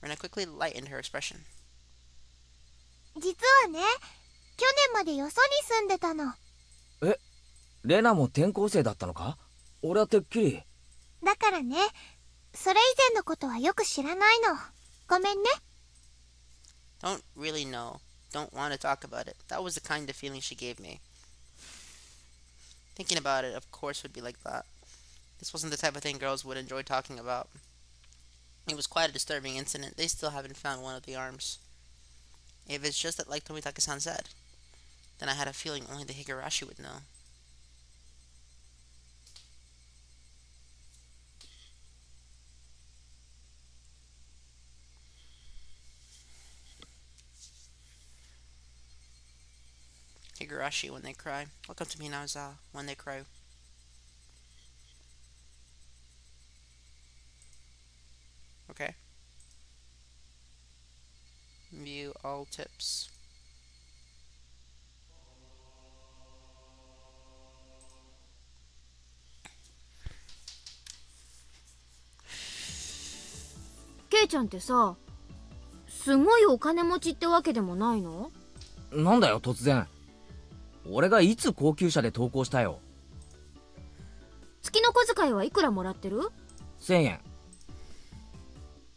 Rena quickly lightened her expression. 実はね、去年までよそに住んでたの。え、レナも転校生だったのか？俺はてっきり。だからね、それ以前のことはよく知らないの。ごめんね。Don't really know. Don't want to talk about it. That was the kind of feeling she gave me. Thinking about it, of course, would be like that. This wasn't the type of thing girls would enjoy talking about. It was quite a disturbing incident. They still haven't found one of the arms. If it's just that, like Tomitake-san said, then I had a feeling only the Higurashi would know. Higurashi when they cry. Welcome to Minaza when they cry. Okay. View all tips.ケイちゃんってさ、すごいお金持ちってわけでもないの？なんだよ突然。俺がいつ高級車で投稿したよ。月の小遣いはいくらもらってる1000円。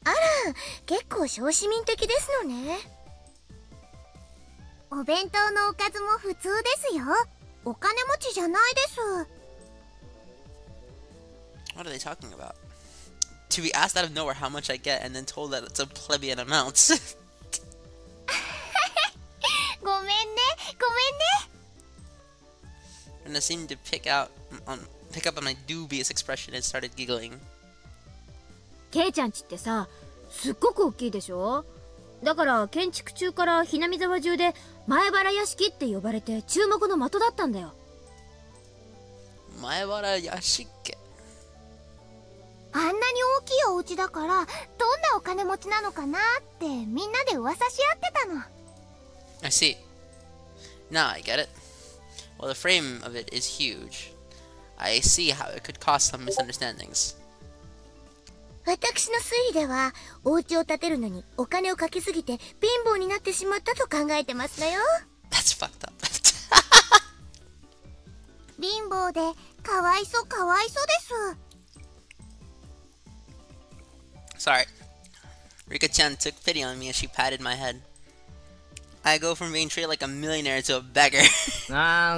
あら、結構小市民的ですのね。お弁当のおかずも普通ですよ。お金持ちじゃないです。 What are they talking about? To be asked out of nowhere how much I get and then told that it's a plebeian amount. ごめんね、ごめんね。 And I seemed to pick up on my dubious expression and started giggling. ケイちゃんちってさ、すっごく大きいでしょ？だから建築中からひなみ沢中で前原屋敷って呼ばれて注目の的だったんだよ。前原屋敷。あんなに大きいお家だからどんなお金持ちなのかなってみんなで噂し合ってたの。 I see. Now I get it. Well, the frame of it is huge. I see how it could cause some misunderstandings. 私の推理ではお家を建てるのにお金をかけすぎて貧乏になってしまったと考えてますのよ。 That's fucked up. 貧乏でかわいそうかわいそうです。 Sorry. Rika-chan took pity on me as she patted my head. I go from being treated like a millionaire to a beggar.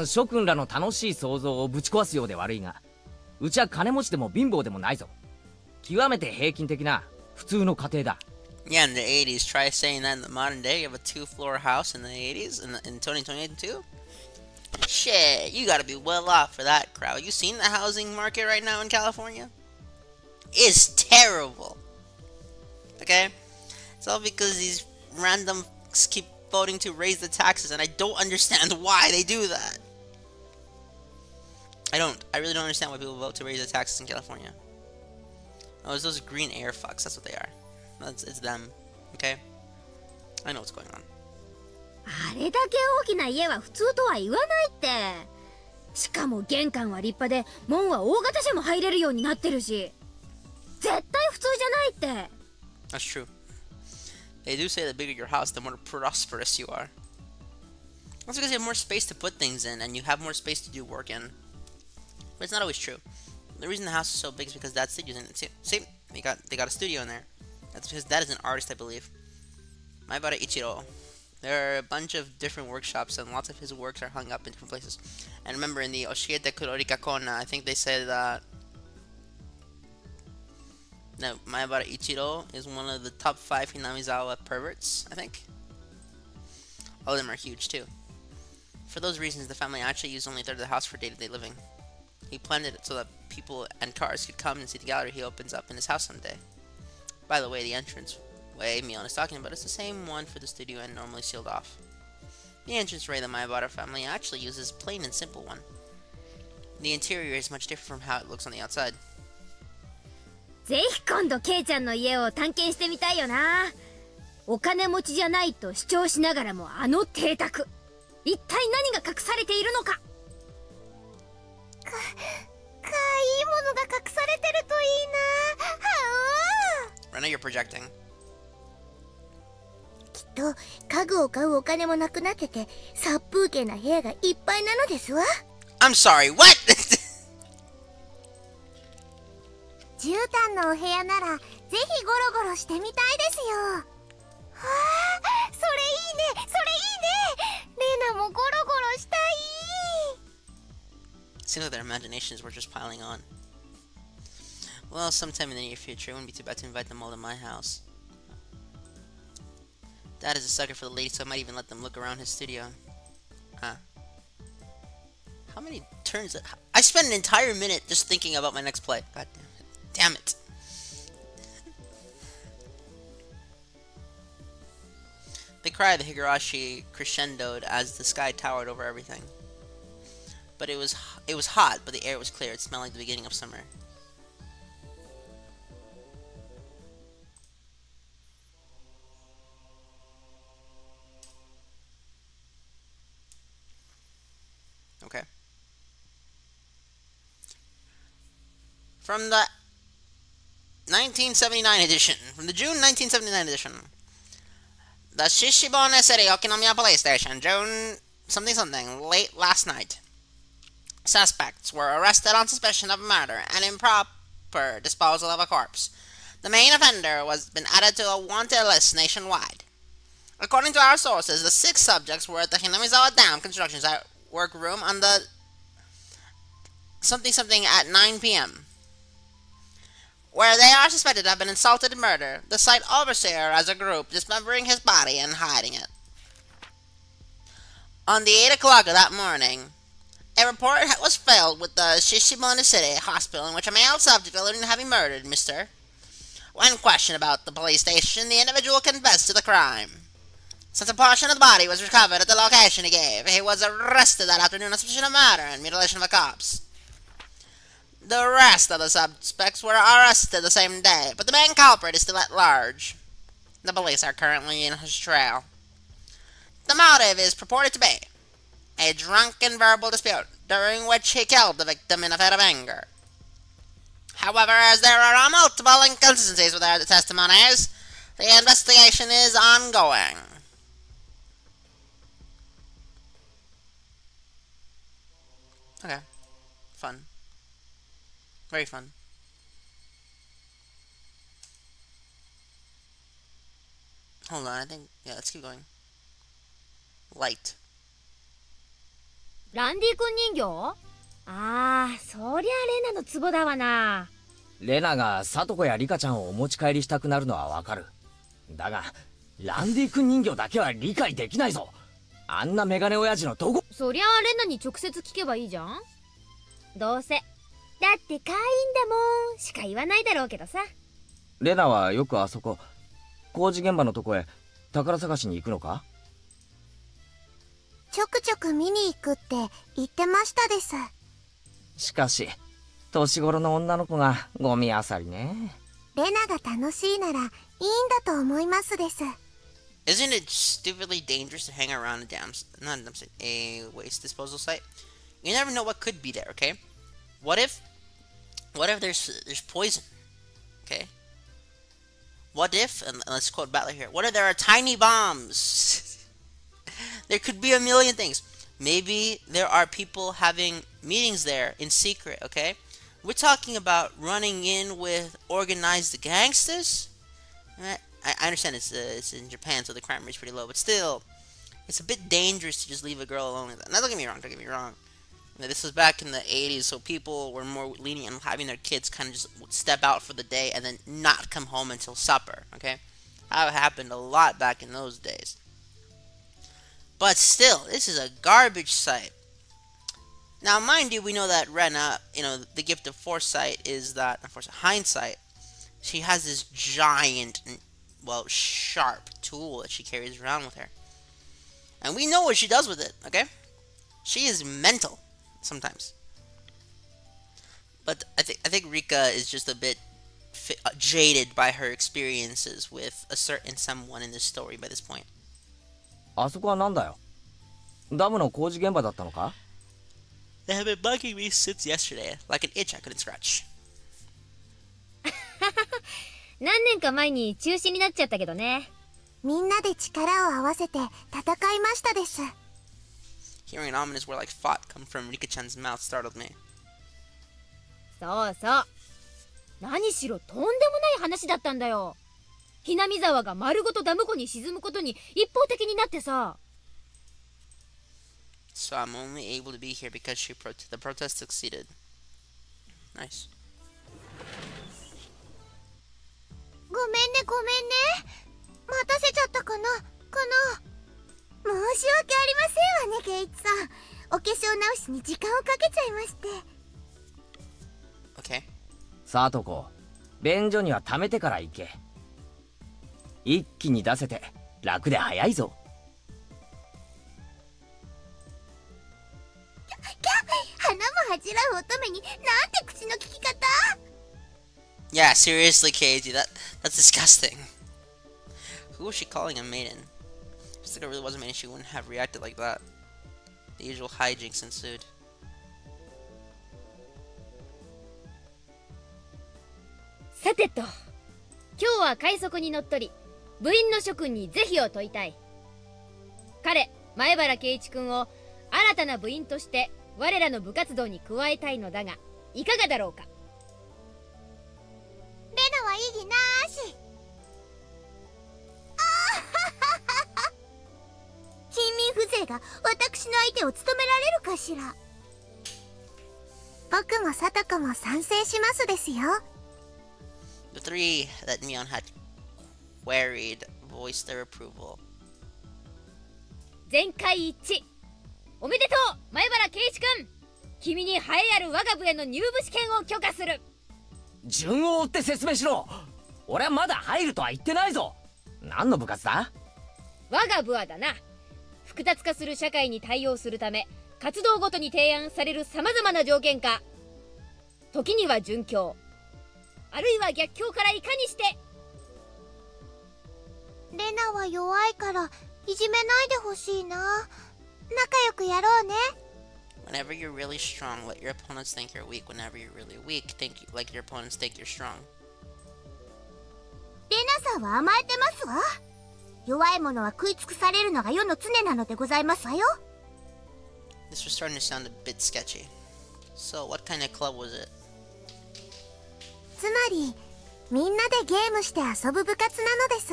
諸君らの楽しい想像をぶち壊すようで悪いが、うちは金持ちでも貧乏でもないぞ。極めて平均的な普通の家庭だ。 Yeah, in the 80s. Try saying that in the modern day. You have a 2-floor house in the 80s in 2022. Shit, you gotta be well off for that crowd. You seen the housing market right now in California? It's terrible. Okay? It's all because these random keep voting to raise the taxes, and I don't understand why they do that. I really don't understand why people vote to raise the taxes in California. Oh, it's those green air fucks. That's what they are. It's them. Okay? I know what's going on. あれだけ大きな家は普通とは言わないって。しかも玄関は立派で門は大型車も入れるようになってるし、絶対普通じゃないって。 That's true. They do say the bigger your house, the more prosperous you are. That's because you have more space to put things in, and you have more space to do work in. But it's not always true. The reason the house is so big is because Dad's studio's in it too. See? They got a studio in there. That's because Dad is an artist, I believe. Maibara Ichiro. There are a bunch of different workshops, and lots of his works are hung up in different places. And remember, in the Oshiete Kurorika Kona, I think they said that Maibara Ichiro is one of the top 5 Hinamizawa perverts, I think. All of them are huge, too. For those reasons, the family actually used only a third of the house for day-to-day living. He planned it so that people and cars could come and see the gallery he opens up in his house someday. By the way, the entrance way Mion is talking about is the same one for the studio and normally sealed off. The entrance way the Maibara family actually uses plain and simple one. The interior is much different from how it looks on the outside. ぜひ今度ケイちゃんの家を探検してみたいよな。お金持ちじゃないと主張しながらもあの邸宅、一体何が隠されているのか。かいいものが隠されてるといいな。 Right now you're projecting. きっと家具を買うお金もなくなってて殺風景な部屋がいっぱいなのですわ。 I'm sorry, what? 絨毯のお部屋ならぜひゴロゴロしてみたいですよ。はあ、それいいね、それいいね。レナもゴロゴロしたい。 Seems like their imaginations were just piling on. Well, sometime in the near future, it wouldn't be too bad to invite them all to my house. Dad is a sucker for the ladies, so I might even let them look around his studio. Huh. How many turns? I spent an entire minute just thinking about my next play. God damn it. Damn it. The cry of the Higurashi crescendoed as the sky towered over everything. But it was hot, but the air was clear. It smelled like the beginning of summer. Okay. From the 1979 edition, from the June 1979 edition. The Shishibone City Okinomiya Police Station, June something, late last night. Suspects were arrested on suspicion of murder and improper disposal of a corpse. The main offender was been added to a wanted list nationwide. According to our sources, the 6 subjects were at the Hinamizawa Dam construction site workroom on the something at 9 p.m. where they are suspected to have been insulted and murdered. The site overseer as a group dismembering his body and hiding it. On the 8 o'clock of that morning, a report was filed with the Shishibone City Hospital in which a male subject alluding to having murdered Mr. When questioned about the police station, the individual confessed to the crime. Since a portion of the body was recovered at the location he gave, he was arrested that afternoon on suspicion of murder and mutilation of a corpse. The rest of the suspects were arrested the same day, but the main culprit is still at large. The police are currently in his trail. The motive is purported to be a drunken verbal dispute, during which he killed the victim in a fit of anger. However, as there are multiple inconsistencies with their testimonies, the investigation is ongoing. Okay. Fun. Very fun. Hold on, I think... Yeah, let's keep going. Light. ランディ君人形？ああ、そりゃレナのツボだわな。レナがサトコやリカちゃんをお持ち帰りしたくなるのはわかる。だが、ランディ君人形だけは理解できないぞ。あんなメガネ親父のどこ。そりゃレナに直接聞けばいいじゃん。どうせ。だって会員だもんしか言わないだろうけどさ。レナはよくあそこ、工事現場のとこへ宝探しに行くのか？ちょくちょく見に行くって言ってましたです。しかし、年頃の女の子がゴミあさりね。レナが楽しいならいいんだと思いますです。Isn't it stupidly dangerous to hang around a waste disposal site? You never know what could be there, okay? What if there's poison? Okay? What if, and let's quote Battler here, what if there are tiny bombs? There could be a million things. Maybe there are people having meetings there in secret, okay? We're talking about running in with organized gangsters? I understand it's in Japan, so the crime rate is pretty low, but still, it's a bit dangerous to just leave a girl alone like that. Now, don't get me wrong. Now, this was back in the 80s, so people were more lenient on having their kids kind of just step out for the day and then not come home until supper, okay? That happened a lot back in those days. But still, this is a garbage site. Now, mind you, we know that Rena, the gift of foresight is that, unfortunately, hindsight, she has this giant, well, sharp tool that she carries around with her. And we know what she does with it, okay? She is mental, sometimes. But I think Rika is just a bit jaded by her experiences with a certain someone in this story by this point. あそこはなんだよ。ダムの工事現場だったのか？ They have been bugging me since yesterday, like an itch I couldn't scratch. 何年か前に中止になっちゃったけどね。みんなで力を合わせて戦いましたです。Hearing an ominous word like fought come from Rika-chan's mouth startled me. そうそう。何しろとんでもない話だったんだよ。ひなみ沢が丸ごとダム湖に沈むことに一方的になってさ。So I'm only able to be here because the protest succeeded. Nice. ごめんね。待たせちゃったかな。申し訳ありませんわね、ケイチさん。お化粧直しに時間をかけちゃいまして。Okay. さあとこ、便所には溜めてから行け。一気に出せて楽で早いぞ。花も恥じらう乙女になんて口の利き方。 Yeah, seriously, Katie, that's disgusting. Who was she calling a maiden? If Sika really was a maiden, she wouldn't have reacted like that. The usual hijinks ensued. さてと、今日は快速に乗っ取り、部員の諸君に是非を問いたい。彼、前原圭一君を新たな部員として我らの部活動に加えたいのだが、いかがだろうか。レナは異議なーし。貧民風情が私の相手を務められるかしら。僕もサトコも賛成しますですよ。The three that Mion had queried voiced their approval. 全会一致。おめでとう、前原圭一君。君に栄えある我が部への入部試験を許可する。順を追って説明しろ。俺はまだ入るとは言ってないぞ。何の部活だ？我が部はだな。複雑化する社会に対応するため、活動ごとに提案される様々な条件下、時には順境、あるいは逆境からいかにして。レナは弱いからいじめないでほしいな。仲良くやろうね。Whenever you're really strong, let your opponents think you're weak. Whenever you're really weak, like your opponents think you're strong. レナさんは甘えてますわ。弱い者は食い尽くされるのが世の常なのでございますわよ。This was starting to sound a bit sketchy. So, what kind of club was it? つまり、みんなでゲームして遊ぶ部活なのです。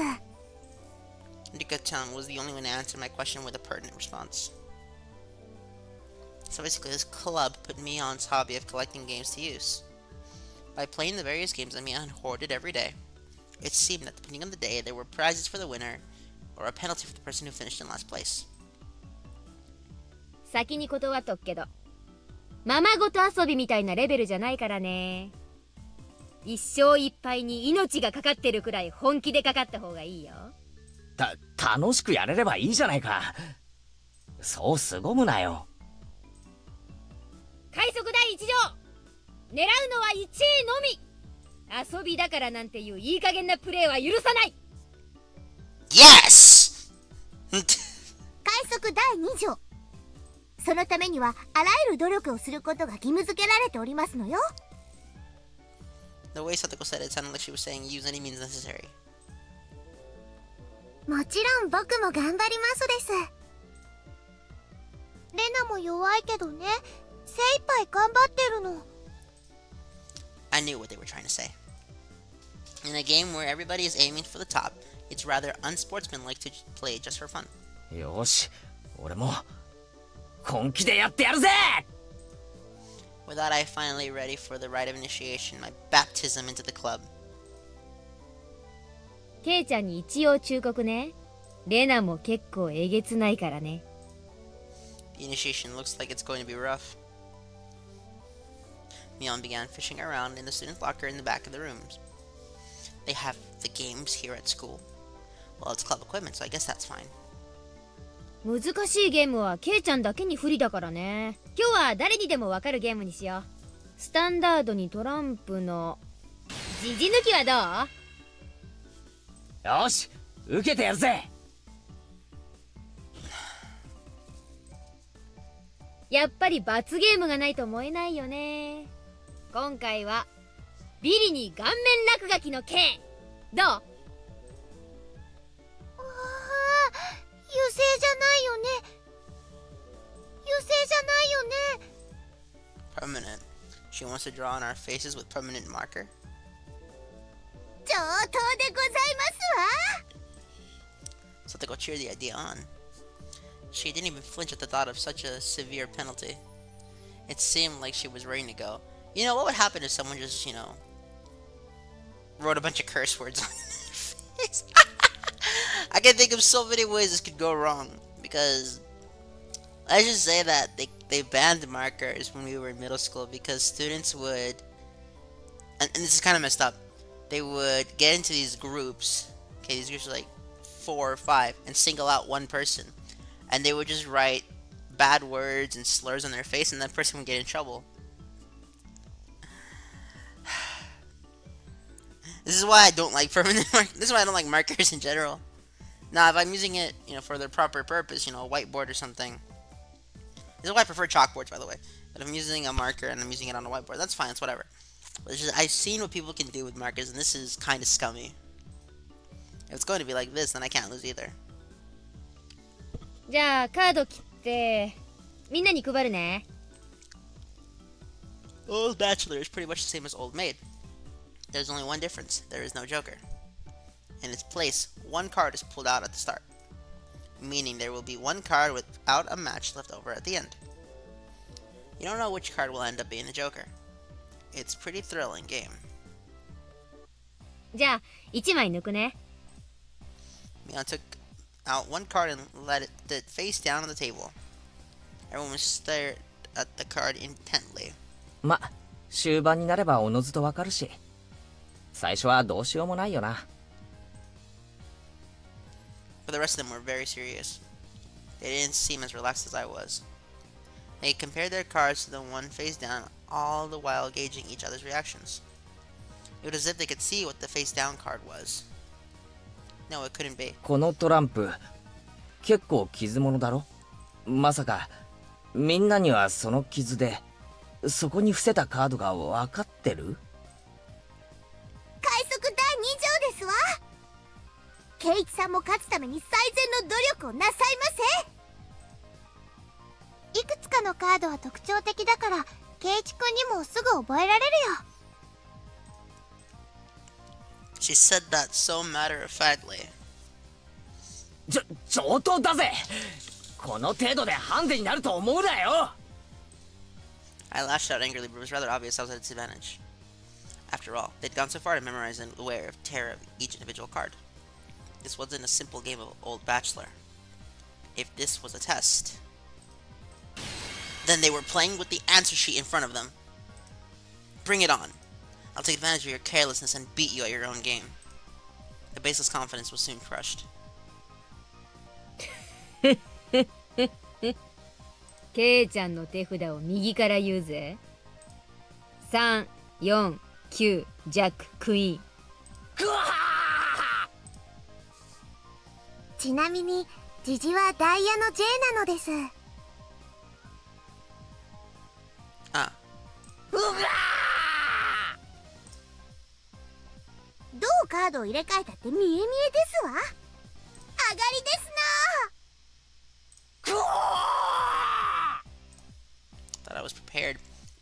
Rika-chan was the only one to answer my question with a pertinent response. So basically, this club put Mion's hobby of collecting games to use. By playing the various games that Mion hoarded every day, it seemed that depending on the day, there were prizes for the winner, or a penalty for the person who finished in last place. 先に断っとくけど、ままごと遊びみたいなレベルじゃないからね。一生いっぱいに命がかかってるくらい本気でかかった方がいいよ。楽しくやれればいいじゃないか。そう凄むなよ。快速第一条、狙うのは1位のみ。遊びだからなんていういい加減なプレーは許さない。 Yes! 快速第2条、そのためにはあらゆる努力をすることが義務付けられておりますのよ。 The way Satoko said it sounded like she was saying use any means necessary. もちろん僕も頑張りますです。レナも弱いけどね、精一杯頑張ってるの。 I knew what they were trying to say. In a game where everybody is aiming for the top, it's rather unsportsmanlike to play just for fun. よし、俺も本気でやってやるぜ。 With that, I finally ready for the rite of initiation, my baptism into the club. ケイちゃんに一応忠告ね。レナも結構えげつないからね。The initiation looks like it's going to be rough. Mion began fishing around in the student locker in the back of the rooms. They have the games here at school. Well, it's club equipment, so I guess that's fine. 難しいゲームはケイちゃんだけに不利だからね。今日は誰にでもわかるゲームにしよう。スタンダードにトランプのジジ抜きはどう？よし、受けてやるぜ。やっぱり罰ゲームがないと燃えないよね。今回はビリに顔面落書きの刑。どう？油性じゃないよね。油性じゃないよね。 Permanent. She wants to draw on our faces with permanent marker? 上等でございますわ。 Satoko cheered the idea on. She didn't even flinch at the thought of such a severe penalty. It seemed like she was ready to go. You know, what would happen if someone just, wrote a bunch of curse words on their face? I can think of so many ways this could go wrong. Because, let's just say that they banned markers when we were in middle school because students would, and this is kind of messed up, they would get into these groups. Okay, these groups are like 4 or 5 and single out one person. And they would just write bad words and slurs on their face, and that person would get in trouble. This is why I don't like permanent markers. This is why I don't like markers in general. Now, if I'm using it, for their proper purpose, a whiteboard or something. This is why I prefer chalkboards, by the way. But if I'm using a marker and I'm using it on a whiteboard, that's fine, it's whatever. But it's just, I've seen what people can do with markers, and this is kind of scummy. If it's going to be like this, then I can't lose either. じゃあカード切ってみんなに配るね。 Old Bachelor is pretty much the same as Old Maid. There's only one difference. There is no Joker. In its place, one card is pulled out at the start, meaning there will be one card without a match left over at the end. You don't know which card will end up being the Joker. It's a pretty thrilling game. じゃあ1枚抜くね。 Mion took out one card and let it face down on the table. Everyone was stared at the card intently. ま、終盤になればおのずとわかるし、最初はどうしようもないよな。 But the rest of them were very serious. They didn't seem as relaxed as I was. They compared their cards to the one face down, all the while gauging each other's reactions. It was as if they could see what the face down card was. No, it couldn't be. このトランプ、結構傷物だろ。まさかみんなにはその傷でそこに伏せたカードが分かってる？快速第2条ですわ。圭一さんも勝つために最善の努力をなさいませ。いくつかのカードは特徴的だから圭一くんにもすぐ覚えられるよ。 She said that so matter-of-factly. 上等だぜ。この程度でハンデになると思うなよ。 I lashed out angrily, but it was rather obvious I was at a disadvantage. After all, they'd gone so far to memorize and aware of terror of each individual card. This wasn't a simple game of Old Bachelor. If this was a test, then they were playing with the answer sheet in front of them. Bring it on. I'll take advantage of your carelessness and beat you at your own game. The baseless confidence was soon crushed. ケイちゃんの手札を右から言うぜ。3、4、9、ジャック、クイーン。ちなみにジジはダイヤの J なのです。あ。どうカードを入れ替えたって見え見えですわ。上がりですな。 Thought I was prepared,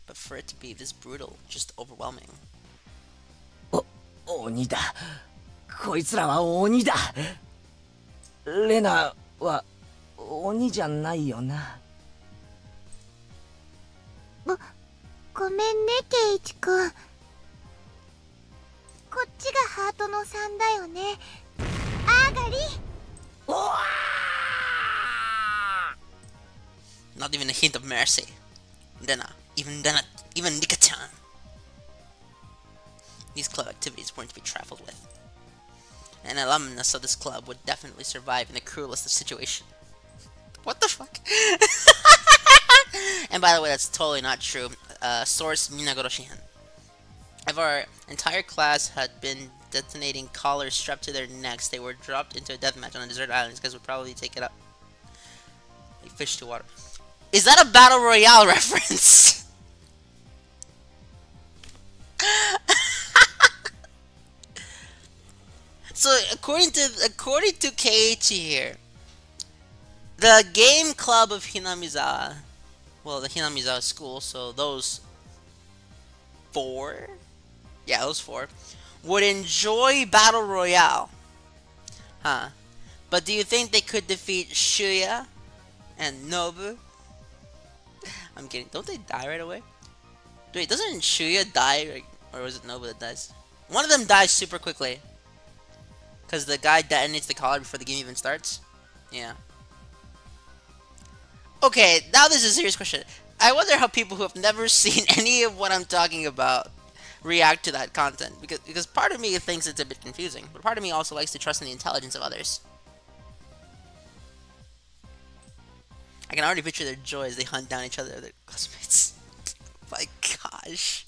but for it to be this brutal, just overwhelming. 鬼だ。こいつらは鬼だ。レナは鬼じゃないよな。ごめんね圭一くん。こっちがハートの3だよね。上がり。 Not even a hint of mercy. Dena, even Nika-chan. These club activities weren't to be trifled with. An alumnus of this club would definitely survive in the cruelest of situations. What the fuck? And by the way, that's totally not true. Source Minagoro Shihan. If our entire class had been detonating collars strapped to their necks, they were dropped into a deathmatch on a deserted island. These guys would probably take it up like fish to water. Is that a battle royale reference? So according to Keiichi here, the game club of Hinamizawa, well, the Hinamizawa school, so those 4, yeah, those 4 would enjoy battle royale, huh? But do you think they could defeat Shuya and Nobu? I'm kidding. Don't they die right away? Wait, doesn't Shuya die, or was it Nobu that dies? One of them dies super quickly. Because the guy detonates the collar before the game even starts? Yeah. Okay, now this is a serious question. I wonder how people who have never seen any of what I'm talking about react to that content. Because part of me thinks it's a bit confusing. But part of me also likes to trust in the intelligence of others. I can already picture their joy as they hunt down each other, their classmates. My gosh.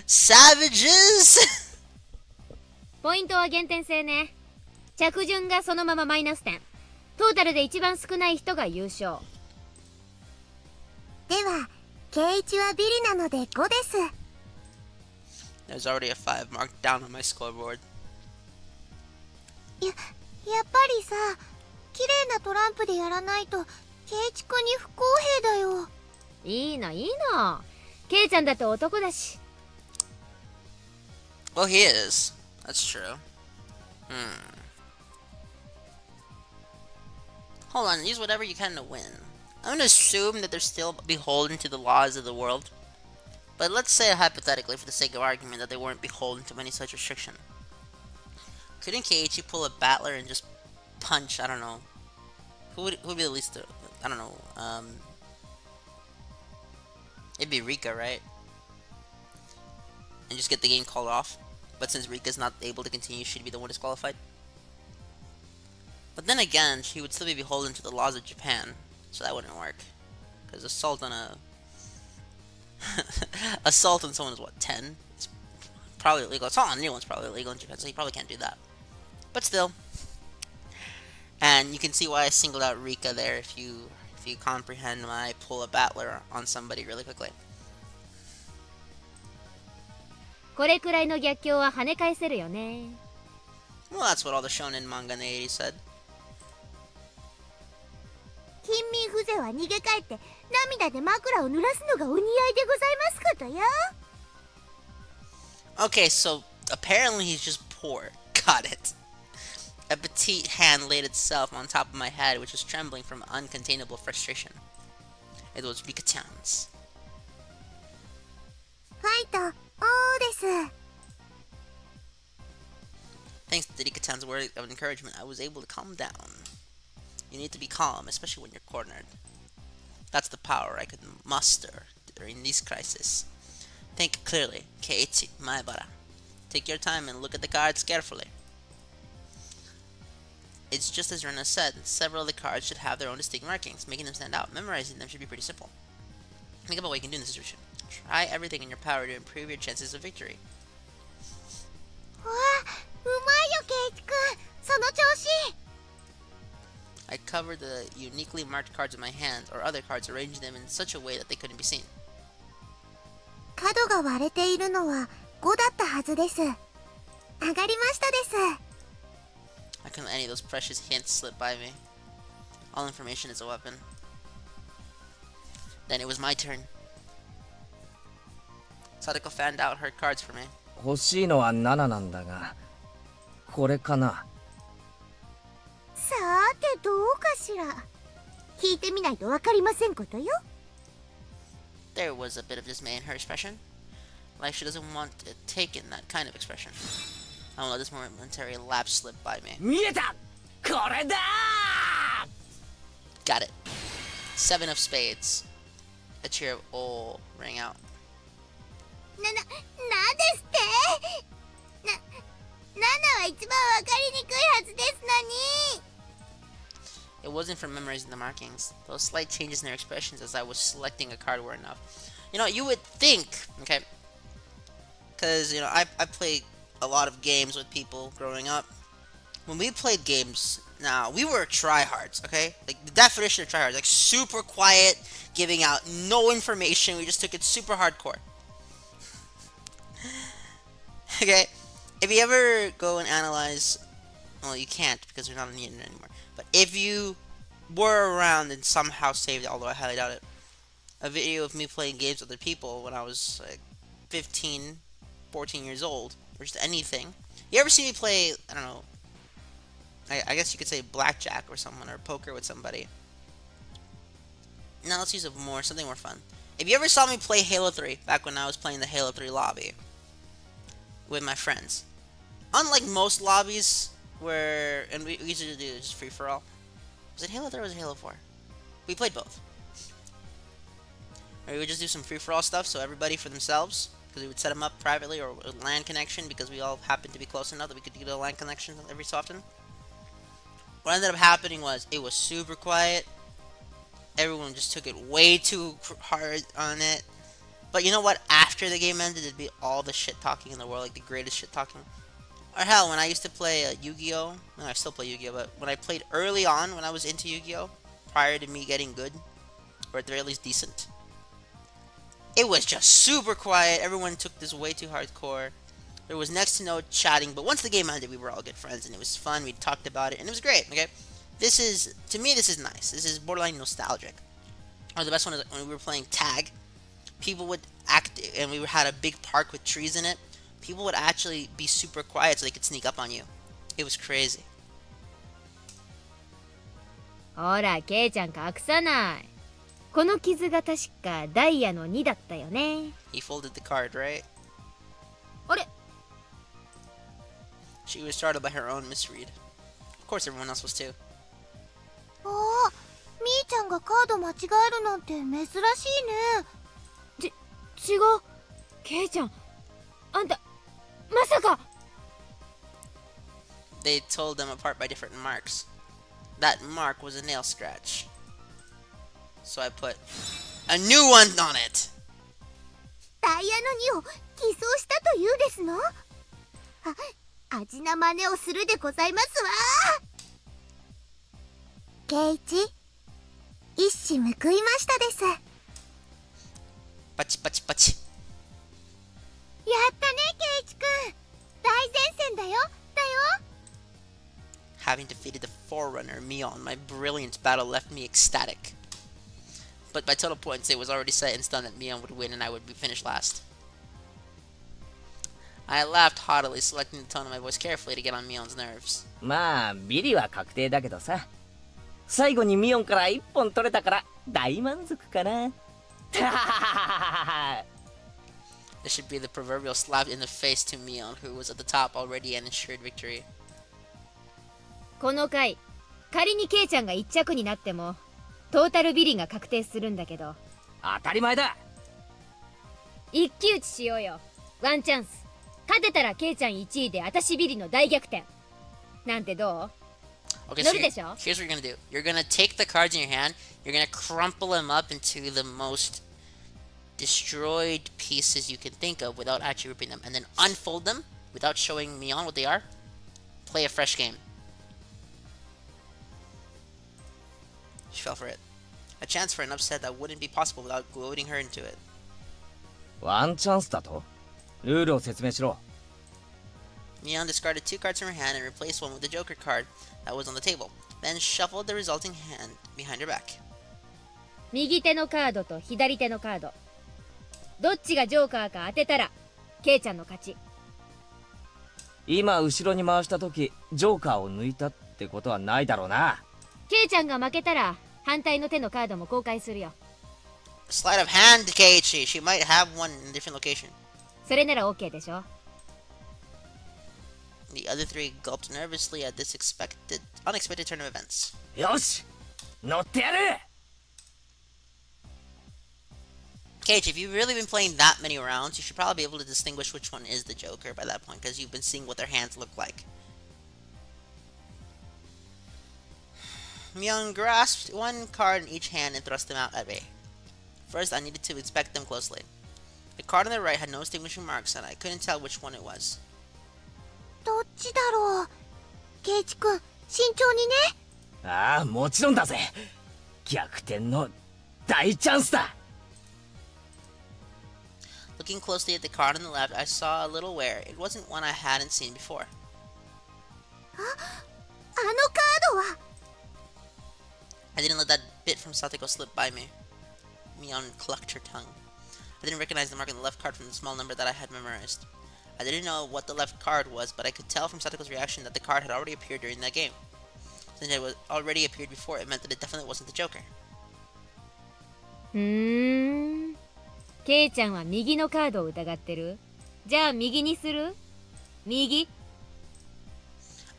Savages! ポイントは減点制ね。着順がそのままマイナス点。トータルで一番少ない人が優勝。では圭一はビリなので5です。 There's already a 5 marked down on my scoreboard. やっぱりさ、綺麗なトランプでやらないと圭一君に不公平だよ。いいのいいの。ケイちゃんだって男だし。Well, he is. That's true. Hold on, use whatever you can to win. I'm gonna assume that they're still beholden to the laws of the world. But let's say hypothetically, for the sake of argument, that they weren't beholden to any such restriction. Couldn't Keiichi pull a battler and just punch, I don't know. Who would be the least, I don't know, it'd be Rika, right? And just get the game called off. But since Rika's not able to continue, she'd be the one disqualified. But then again, she would still be beholden to the laws of Japan, so that wouldn't work. Because assault on assault on someone is what, 10? It's probably illegal. Assault on anyone's probably illegal in Japan, so you probably can't do that. But still. And you can see why I singled out Rika there if you comprehend my pull a battler on somebody really quickly. これくらいの逆境は跳ね返せるよね。Well, that's what all the shonen manga in the 80s said. 貧民風情は逃げ帰って涙で枕を濡らすのがお似合いでございますことよ。 Okay, so apparently he's just poor. Got it. A petite hand laid itself on top of my head, which was trembling from uncontainable frustration. It was Rika-chan's. ファイトおーです。 Thanks to Rika-chan's word of encouragement, I was able to calm down. You need to be calm, especially when you're cornered. That's the power I could muster during these crises. Think clearly, Keiichi Maebara. Take your time and look at the cards carefully. It's just as Rena said, several of the cards should have their own distinct markings, making them stand out. Memorizing them should be pretty simple. Think about what you can do in this situation. Try everything in your power to improve your chances of victory. わあ、うまいよ圭一君、その調子。 I covered the uniquely marked cards in my hand, or other cards, arranging them in such a way that they couldn't be seen. 角が割れているのは5だったはずです。上がりましたです。 I couldn't let any of those precious hints slip by me. All information is a weapon. Then it was my turn. Sadako fanned out her cards for me. 欲しいのは7なんだが、これかな。さてどうかしら。聞いてみないとわかりませんことよ。 There was a bit of dismay in her expression. Like she doesn't want to take in that kind of expression. I won't let this momentary lapse slip by me. 見えた！これだー！ Got it. 7 of spades. A cheer of "oh" rang out. なんですって7は一番わかりにくいはずですのに。 It wasn't from memorizing the markings. Those slight changes in their expressions as I was selecting a card were enough. You know, you would think, okay, because, you know, I played a lot of games with people growing up. When we played games, now, we were tryhards, okay? Like, the definition of tryhards, like, super quiet, giving out no information, we just took it super hardcore. Okay? If you ever go and analyze, well, you can't, because we're not on the internet anymore. But if you were around and somehow saved it, although I highly doubt it, a video of me playing games with other people when I was like 15, 14 years old, or just anything. You ever see me play, I don't know, I guess you could say blackjack with someone, or poker with somebody. Now let's use something more fun. If you ever saw me play Halo 3, back when I was playing the Halo 3 lobby with my friends, unlike most lobbies, and we usually do just free for all. Was it Halo 3 or was it Halo 4? We played both. Or we would just do some free for all stuff, so everybody for themselves, because we would set them up privately, or a LAN connection, because we all happened to be close enough that we could do a LAN connection every so often. What ended up happening was, it was super quiet, everyone just took it way too hard on it. But you know what? After the game ended, it'd be all the shit talking in the world, like the greatest shit talking. Or hell, when I used to play Yu-Gi-Oh! No, I still play Yu-Gi-Oh! But when I played early on, when I was into Yu-Gi-Oh! Prior to me getting good, or at the very least decent, it was just super quiet. Everyone took this way too hardcore. There was next to no chatting, but once the game ended, we were all good friends, and it was fun. We talked about it, and it was great, okay? This is, to me, this is nice. This is borderline nostalgic. Or the best one is when we were playing tag. People would act, and we had a big park with trees in it. People would actually be super quiet so they could sneak up on you. It was crazy. ほら、ケイちゃん隠さない。この傷が確かダイヤの2だったよね。He folded the card, right? あれ She was startled by her own misread. Of course, everyone else was too. ああ、みーちゃんがカード間違えるなんて珍しいね。違う。ケイちゃん、あんた、まさか。They told them apart by different marks. That mark was a nail scratch. So I put a new one on it. ダイヤの2を偽装したというですの？味な真似をするでございますわ。ケイチ、一矢報いましたです。パチパチパチ。やったね、ケイチくん。大前線だよ。Having defeated the Forerunner, Mion, my brilliant battle left me ecstatic. But by total points, it was already set in stone that Mion would win and I would be finished last. I laughed haughtily, selecting the tone of my voice carefully to get on Mion's nerves. まあビリは確定だけどさ、最後にミオンから1本取れたから大満足かな。This should be the proverbial slap in the face to Mion, who was at the top already and ensured victory. この回、仮にケイちゃんが1着になってもトータルビリが確定するんだけど、当たり前だ。一騎打ちしようよ。ワンチャンス。勝てたらケイちゃん1位で私ビリの大逆転なんてどう？ Okay, 乗 so るでしょ？ here's what you're gonna do. You're gonna take the cards in your hand, you're gonna crumple them up into the most destroyed pieces you can think of without actually ripping them, and then unfold them without showing Mion what they are. Play a fresh game. She fell for it. A chance for an upset that wouldn't be possible without goading her into it. ワンチャンスだと？ルールを説明しろ。Mion discarded 2 cards from her hand and replaced one with the Joker card that was on the table, then shuffled the resulting hand behind her back. 右手のカードと左手のカード。どっちがジョーカーか当てたら、ケイちゃんの勝ち。今後ろに回した時、ジョーカーを抜いたってことはないだろうな。ケイちゃんが負けたら、反対の手のカードも公開するよ。Sleight of hand, Keiichi. She might have one in a different location. それなら OK でしょ。The other 3 gulped nervously at this unexpected turn of events. よし、乗ってやる。Keiichi, if you've really been playing that many rounds, you should probably be able to distinguish which one is the Joker by that point, because you've been seeing what their hands look like. Mion grasped 1 card in each hand and thrust them out at me. First, I needed to inspect them closely. The card on the right had no distinguishing marks, and I couldn't tell which one it was. どっちだろう。ケイチくん、慎重にね。ああ、もちろんだぜ。逆転の大チャンスだ。Looking closely at the card on the left, I saw a little wear. It wasn't one I hadn't seen before. あのカードは。I didn't let that bit from Satoko slip by me. Mion clucked her tongue. I didn't recognize the mark on the left card from the small number that I had memorized. I didn't know what the left card was, but I could tell from Satoko's reaction that the card had already appeared during that game. Since it had already appeared before, it meant that it definitely wasn't the Joker. ケイちゃんは右のカードを疑ってる？じゃあ右にする？右？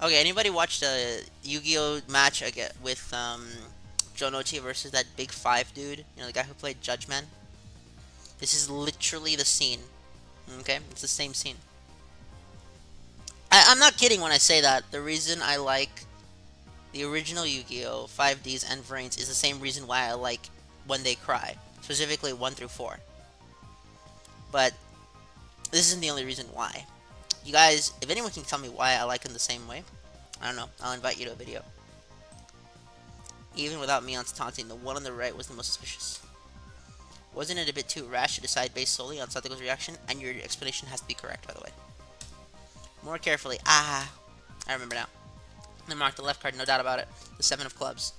Okay, anybody watched a Yu-Gi-Oh match with Jonochi versus that big 5 dude? You know, the guy who played Judgment? This is literally the scene. Okay? It's the same scene. I'm not kidding when I say that. The reason I like The original Yu-Gi-Oh! 5D's and variants is the same reason why I like When They Cry, specifically 1 through 4. But this isn't the only reason why. You guys, if anyone can tell me why I like them the same way, I don't know, I'll invite you to a video. Even without Mion's taunting, the one on the right was the most suspicious. Wasn't it a bit too rash to decide based solely on Satoko's reaction? And your explanation has to be correct, by the way. More carefully. Ah, I remember now. Then mark the left card, no doubt about it. The 7 of clubs.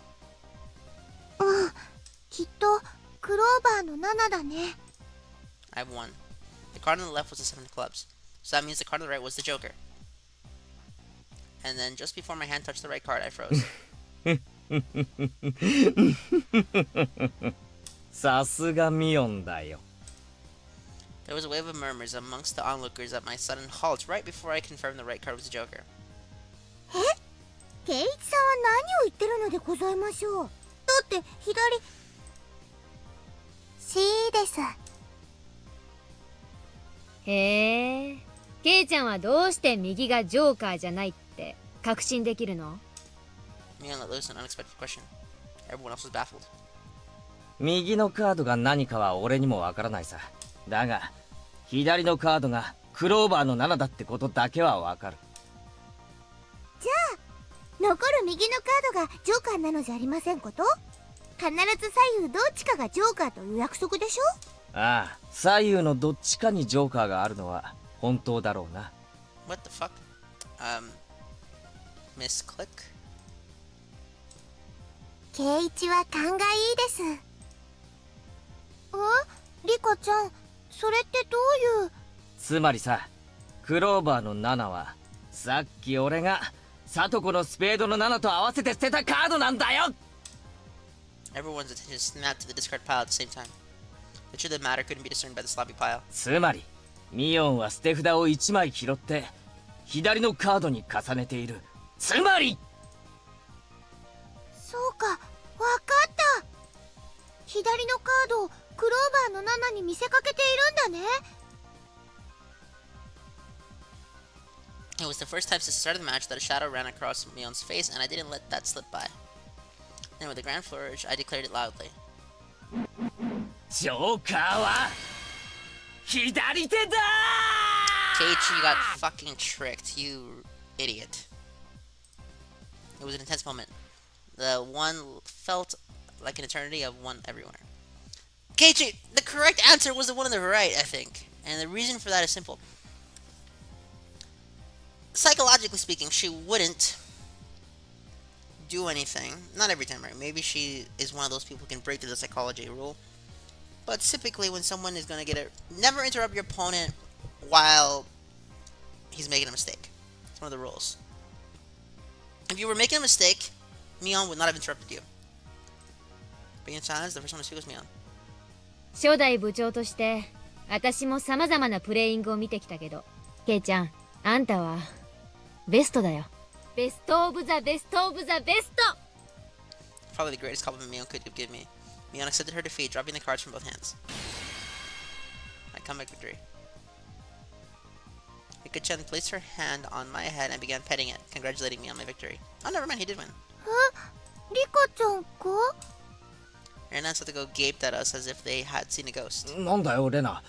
きっとクローバーの7だね。 I have 1. The card on the left was the 7 of clubs. So that means the card on the right was the Joker. And then just before my hand touched the right card, I froze. さすがミオンだよ。 There was a wave of murmurs amongst the onlookers at my sudden halt right before I confirmed the right card was the Joker. ケイイチさんは何を言ってるのでございましょう。だって左 C です。へえ、ケイちゃんはどうして右がジョーカーじゃないって確信できるの？ Mion let loose an unexpected question. Everyone else was baffled. 右のカードが何かは俺にもわからないさ。だが左のカードがクローバーの7だってことだけはわかる。じゃあ残る右のカードがジョーカーなのじゃありませんこと？必ず左右どっちかがジョーカーという約束でしょ？ああ、左右のどっちかにジョーカーがあるのは本当だろうな。What the fuck? Miss Click? ケイイチは勘がいいです。リカちゃん、それってどういう？つまりさ、クローバーの7はさっき俺がサトコのスペードの7と合わせて捨てたカードなんだよ。 Everyone's attention snapped to the discard pile at the same time. The truth of the matter couldn't be discerned by the sloppy pile. つまりミオンは捨て札を1枚拾って左のカードに重ねている。つまりそうか、わかった。左のカードをクローバーの7に見せかけているんだね。It was the first time since the start of the match that a shadow ran across Mion's face, and I didn't let that slip by. Then with a grand flourish, I declared it loudly. ジョーカーは左手だ。 Keiichi, you got fucking tricked, you idiot. It was an intense moment. The one felt like an eternity of one everywhere. Keiichi, the correct answer was the one on the right, I think. And the reason for that is simple. Psychologically speaking, she wouldn't do anything. Not every time, right? Maybe she is one of those people who can break through the psychology rule. But typically when someone is going to get it, never interrupt your opponent while he's making a mistake. It's one of the rules. If you were making a mistake, Mion would not have interrupted you. Being in silence, the first one to speak was Mion. 初代部長として私も様々なプレイングを見てきたけど、ケイちゃん、あんたはベストだよ。ベストオブザベストオブザベスト。 Probably the greatest compliment Mion could give me. Mion accepted her defeat, dropping the cards from both hands. My comeback victory. Rika-chan placed her hand on my head and began petting it, congratulating me on my victory. Oh, never mind, he did win. リカちゃんか？ Rena and Satoko gaped at us as if they had seen a ghost. なんだよレナ。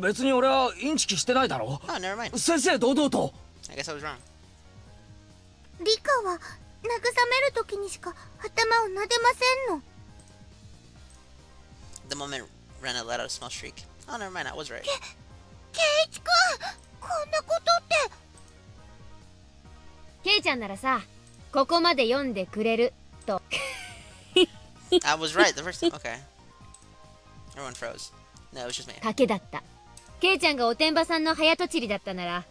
別に俺はインチキしてないだろ。 Oh, never mind. 先生堂々と。 I guess I was wrong. リカは慰めるときにしか頭を撫でませんの。 The moment Rena let out a small shriek. Oh, never mind, I was right. ケイイチくん、こんなことって。ケイちゃんならさ、ここまで読んでくれると。I was right the first time. Okay. Everyone froze. No, it was just me. 賭けだった。ケイちゃんがおてんばさんの早とちりだったなら、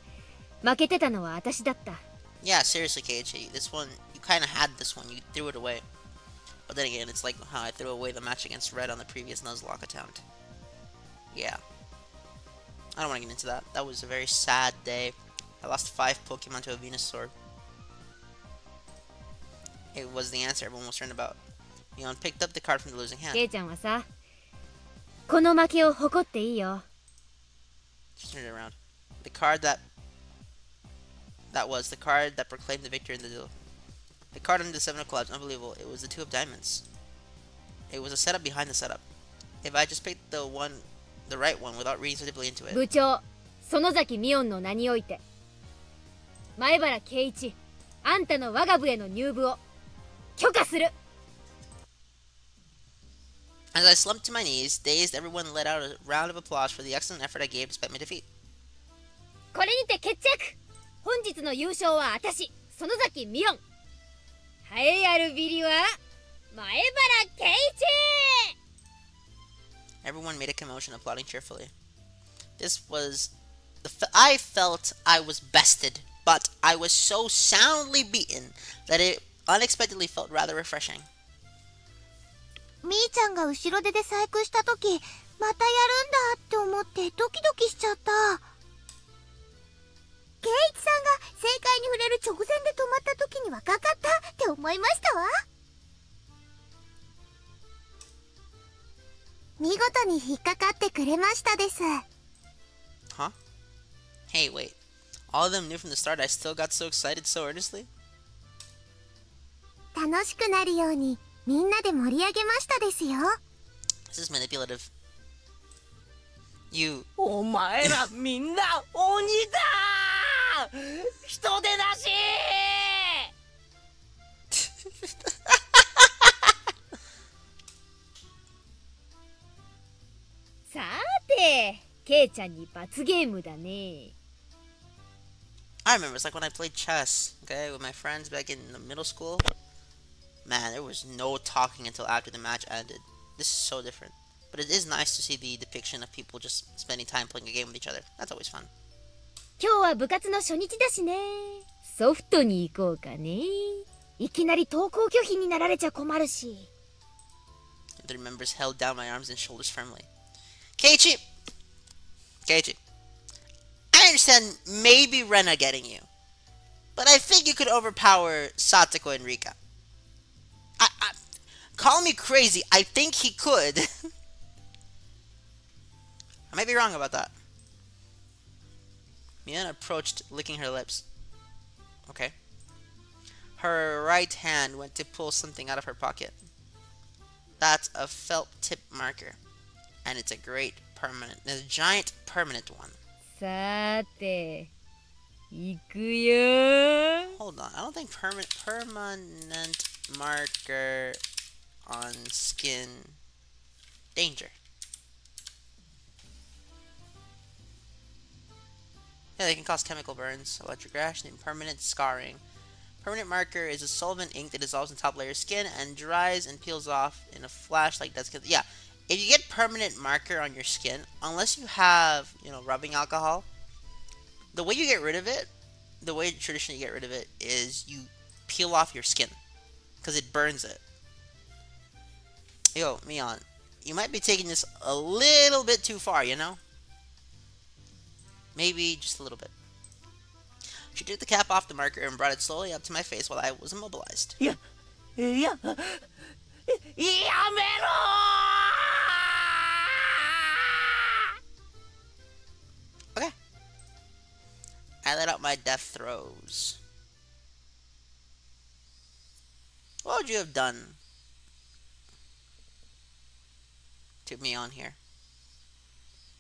負けてたのは私だった。 Yeah, seriously, Keiichi. This one, you kind of had this one. You threw it away. But then again, it's like how I threw away the match against Red on the previous Nuzlocke attempt. Yeah. I don't want to get into that. That was a very sad day. I lost 5 Pokemon to a Venusaur. It was the answer everyone was concerned about. Mion picked up the card from the losing hand. ケイちゃんはさ、この負けを誇っていいよ。 She turned it around. The card that was the card that proclaimed the victor in the duel. The card under the 7 of clubs, unbelievable. It was the 2 of diamonds. It was a setup behind the setup. If I just picked the right one without reading so deeply into it. 部長、園崎美音の名において、前原圭一、あんたの我が部への入部を許可する。As I slumped to my knees, dazed, everyone let out a round of applause for the excellent effort I gave despite my defeat. これにて決着。本日の優勝は私、園崎美音。栄えあるビリは前原圭一。Everyone made a commotion, applauding cheerfully. I felt I was bested, but I was so soundly beaten that it unexpectedly felt rather refreshing. みーちゃんが後ろ手で細工した時、またやるんだって思ってドキドキしちゃった。圭一さんが正解に触れる直前で止まった時にはかかったって思いましたわ。見事に引っかかってくれましたです。Huh? Hey, wait. All of them knew from the start I still got so excited so earnestly? 楽しくなるようにみんなで盛り上げましたですよ。This is manipulative. You... お前らみんな鬼だー。人手なしさて、ケイちゃんに罰ゲームだね。I remember, it's like when I played chess, okay, with my friends back in the middle school. Man, there was no talking until after the match ended. This is so different. But it is nice to see the depiction of people just spending time playing a game with each other. That's always fun. 今日は部活の初日だしね。ソフトに行こうかね。いきなり登校拒否になられちゃ困るし。The members held down my arms and shoulders firmly. Keiichi! Keiichi. I understand maybe Rena getting you. But I think you could overpower Satoko and Rika. Call me crazy, I think he could. I might be wrong about that. Mian approached, licking her lips. Okay. Her right hand went to pull something out of her pocket. That's a felt tip marker. And it's a giant permanent one. さーて、行くよ。 Hold on, I don't think permanent marker on skin danger. Yeah, they can cause chemical burns, electric rash, and permanent scarring. Permanent marker is a solvent ink that dissolves in top layer of skin and dries and peels off in a flash like death. Yeah, if you get permanent marker on your skin, unless you have, rubbing alcohol, the way you get rid of it, the way traditionally you get rid of it is you peel off your skin because it burns it. Yo, Mion, you might be taking this a little bit too far, Maybe just a little bit. She took the cap off the marker and brought it slowly up to my face while I was immobilized. Yeah. Yamero! Okay. I let out my death throes. What would you have done to Mion here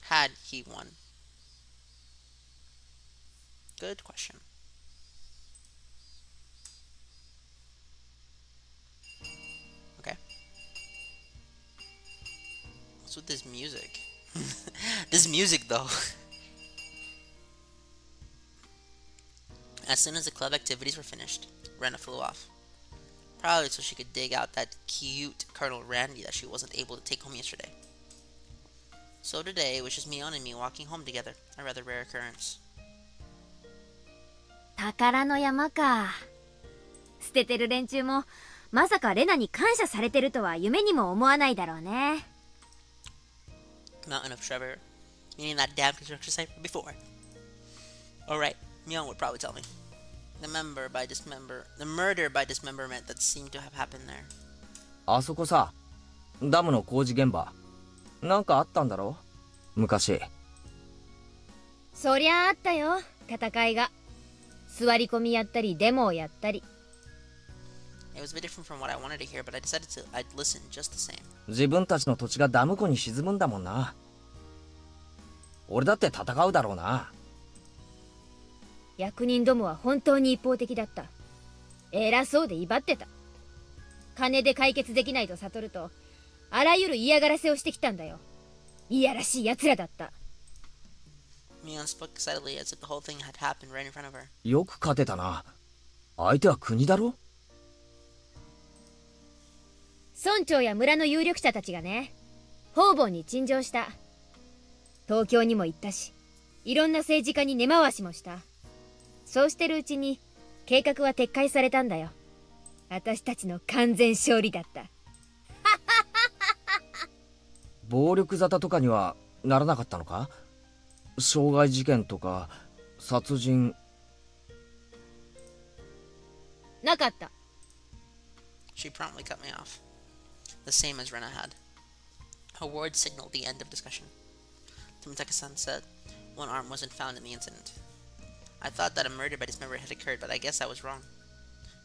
had he won? Good question. Okay. What's with this music? This music, though. As soon as the club activities were finished, Rena flew off. Probably so she could dig out that cute Colonel Randy that she wasn't able to take home yesterday. So today, it was just Mion and me walking home together, a rather rare occurrence. 宝の山か。捨ててる連中もまさかレナに感謝されてるとは夢にも思わないだろうね。Mountain of Trevor, meaning that damn construction site from before. Alright, Mion would probably tell me. The murder by dismemberment that seemed to have happened there. あそこさ、ダムの工事現場。なんかあったんだろ？昔。そりゃあったよ、戦いが。座り込みやったりデモをやったり。It was a bit different from what I wanted to hear, but I decided I'd listen just the same. 自分たちの土地がダム湖に沈むんだもんな。俺だって戦うだろうな。役人どもは本当に一方的だった。偉そうで威張ってた。金で解決できないと悟ると、あらゆる嫌がらせをしてきたんだよ。いやらしい奴らだった。Mion spoke excitedly as if the whole thing had happened right in front of her. よく勝てたな。相手は国だろ。村長や村の有力者たちがね、方々に陳情した。東京にも行ったし、いろんな政治家に根回しもした。そうしてるうちに計画は撤回されたんだよ。私たちの完全勝利だった。暴力沙汰とかにはならなかったのか？傷害事件とか殺人。なかった。She promptly cut me off, the same as Rena had. Her words signaled the end of discussion. Tomitaka-san said one arm wasn't found in the incident. I thought that a murder by dismemberment had occurred, but I guess I was wrong.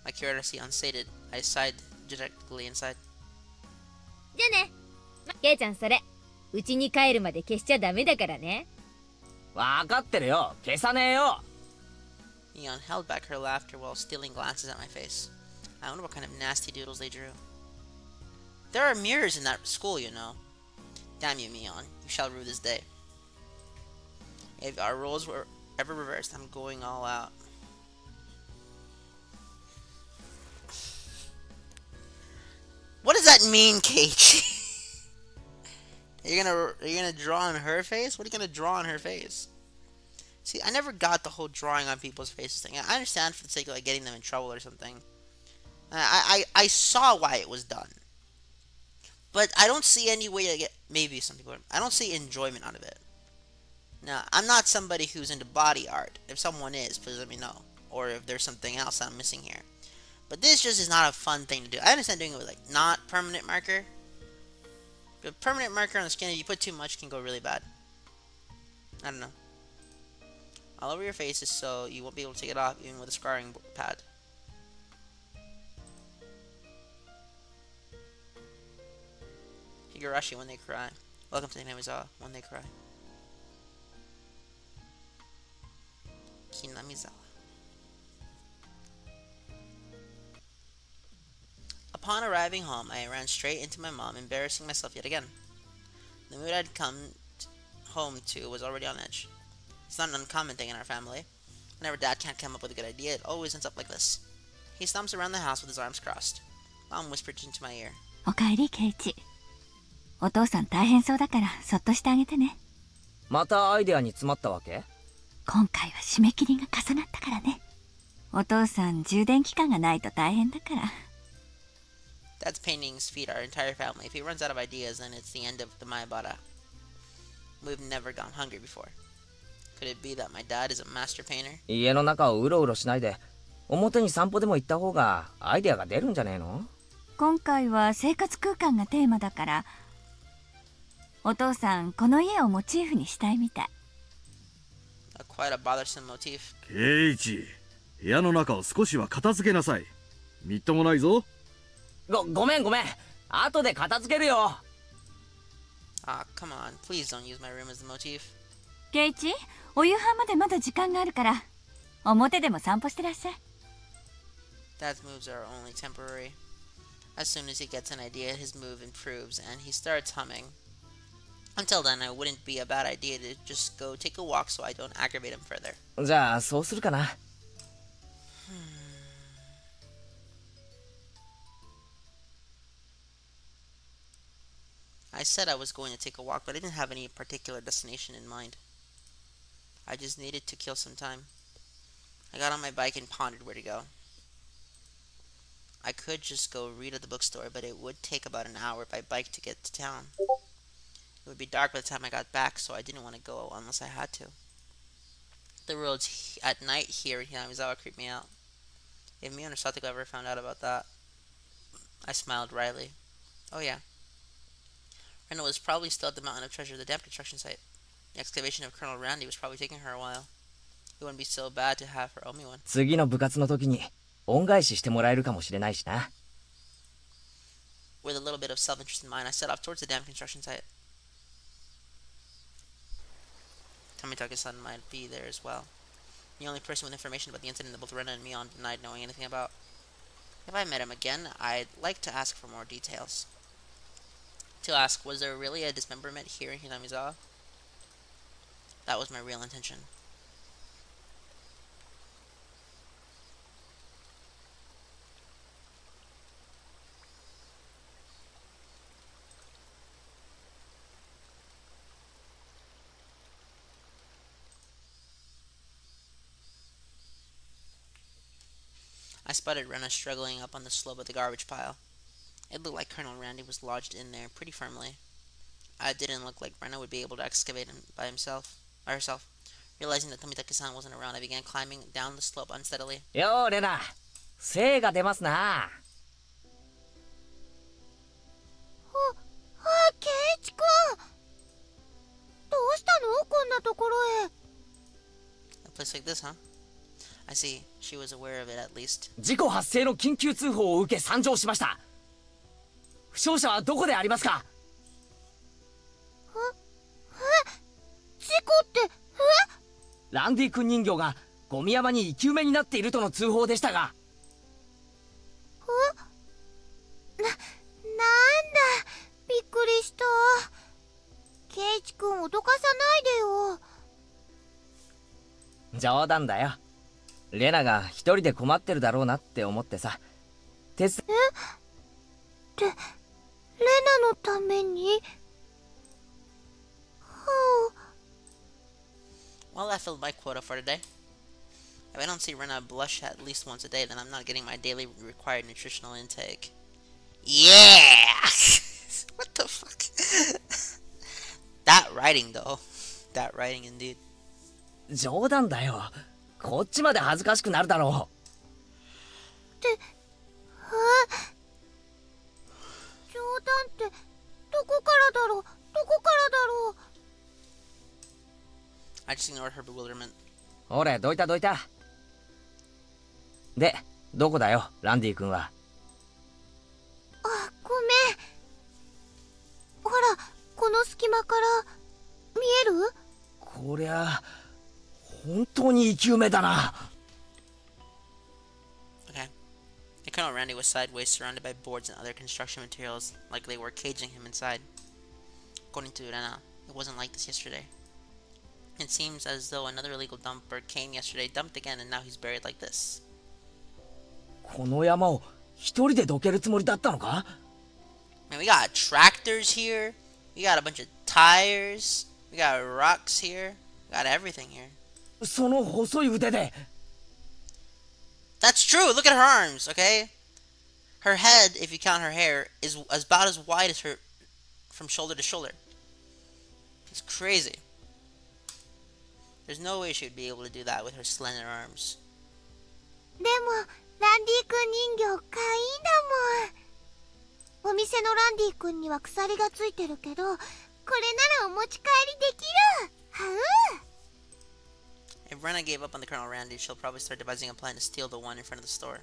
My curiosity unsated, I sighed dejectedly inside. じゃあね。ケイちゃんそれ、うちに帰るまで消しちゃダメだからね。わかってるよ。消さねえよ。Mion held back her laughter while stealing glances at my face. I wonder what kind of nasty doodles they drew. There are mirrors in that school, you know. Damn you, Mion. You shall rue this day. If our roles were ever reversed, I'm going all out. What does that mean, Kate? You're gonna draw on her face? What are you gonna draw on her face? See, I never got the whole drawing on people's faces thing. I understand for the sake of like getting them in trouble or something. I saw why it was done. But I don't see any way to get, maybe some people, I don't see enjoyment out of it. Now, I'm not somebody who's into body art. If someone is, please let me know. Or if there's something else that I'm missing here. But this just is not a fun thing to do. I understand doing it with like not permanent marker. But permanent marker on the skin, if you put too much, can go really bad. I don't know. All over your face is so you won't be able to take it off even with a scarring pad. Higurashi when they cry. Welcome to Hinamizawa when they cry. Hinamizawa. Upon arriving home, I ran straight into my mom, embarrassing myself yet again. The mood I'd come home to was already on edge. It's not an uncommon thing in our family. Whenever Dad can't come up with a good idea, it always ends up like this. He stomps around the house with his arms crossed. Mom whispered into my ear. おかえり、ケイチ。お父さん大変そうだからそっとしてあげてね。またアイデアに詰まったわけ？今回は締め切りが重なったからね。お父さん充電期間がないと大変だから。Dad's paintings feed our entire family. If he runs out of ideas, then it's the end of the Mayabara. We've never gone hungry before. Could it be that my dad is a master painter? 家の中をうろうろしないで、表に散歩でも行った方がアイデアが出るんじゃねえの？今回は生活空間がテーマだから、お父さんこの家をモチーフにしたいみたい。Quite a bothersome motif. ケイチ、部屋の中を少しは片付けなさい。みっともないぞ。ごめん。後で片付けるよ。Ah, come on. Please don't use my room as the motif. ケイチ、お夕飯までまだ時間があるから、表でも散歩してらっしゃい。Dad's moves are only temporary. As soon as he gets an idea, his mood improves and he starts humming. Until then, it wouldn't be a bad idea to just go take a walk so I don't aggravate him further. じゃあそうするかな。I said I was going to take a walk, but I didn't have any particular destination in mind. I just needed to kill some time. I got on my bike and pondered where to go. I could just go read at the bookstore, but it would take about an hour by bike to get to town. It would be dark by the time I got back, so I didn't want to go unless I had to. The roads at night here in Hinamizawa creep me out. If me and Satoko ever found out about that. I smiled wryly. Oh yeah. Rena was probably still at the Mountain of Treasure, the dam construction site. The excavation of Colonel Randy was probably taking her a while. It wouldn't be so bad to have her owe me one. 次の部活の時に恩返ししてもらえるかもしれないしな。With a little bit of self-interest in mind, I set off towards the damn construction site. Tomitake-san might be there as well. The only person with information about the incident that both Rena and Mion denied knowing anything about. If I met him again, I'd like to ask for more details. To ask, was there really a dismemberment here in Hinamizawa? That was my real intention. I spotted Rena struggling up on the slope of the garbage pile. It looked like Colonel Randy was lodged in there pretty firmly. It didn't look like Rena would be able to excavate him by herself. Realizing that Tomitake-san wasn't around, I began climbing down the slope unsteadily. Yo, Rena. 精が出ますな。ケイチ君。どうしたのこんなところへ。A place like this, huh? I see. She was aware of it at least. 事故発生の緊急通報を受け参上しました。負傷者はどこでありますか？事故って、ランディ君人形がゴミ山に生き埋めになっているとの通報でしたが。なんだ、びっくりした。ケイチ君脅かさないでよ。冗談だよ。レナが一人で困ってるだろうなって思ってさ。レナのために。Well, I filled my quota for today. If I don't see Rena blush at least once a day, then I'm not getting my daily required nutritional intake. Yeah! What the fuck? That writing, though. That writing, indeed. 冗談だよ。こっちまで恥ずかしくなるだろう。冗談ってどこからだろう。どこからだろう。I just ignored her bewilderment. ほれ、どいたどいた。で、どこだよ、ランディ君は。ごめん。ほら、この隙間から見える？こりゃ本当に生き埋めだな。Okay. Colonel Randy was sideways, surrounded by boards and other construction materials, like they were caging him inside. According to Rena, it wasn't like this yesterday. It seems as though another illegal dumper came yesterday, dumped again, and now he's buried like this. この山を一人でどけるつもりだったのか？ Man, we got tractors here. We got a bunch of tires. We got rocks here. We got everything here. その細い腕で。That's true. Look at her arms, okay? Her head, if you count her hair, is about as wide as her from shoulder to shoulder. It's crazy. There's no way she would be able to do that with her slender arms. でもランディ君人形かいいんだもん。お店のランディ君には鎖がついてるけど、これならお持ち帰りできる。はう。If Rena gave up on the Colonel Randy, she'll probably start devising a plan to steal the one in front of the store.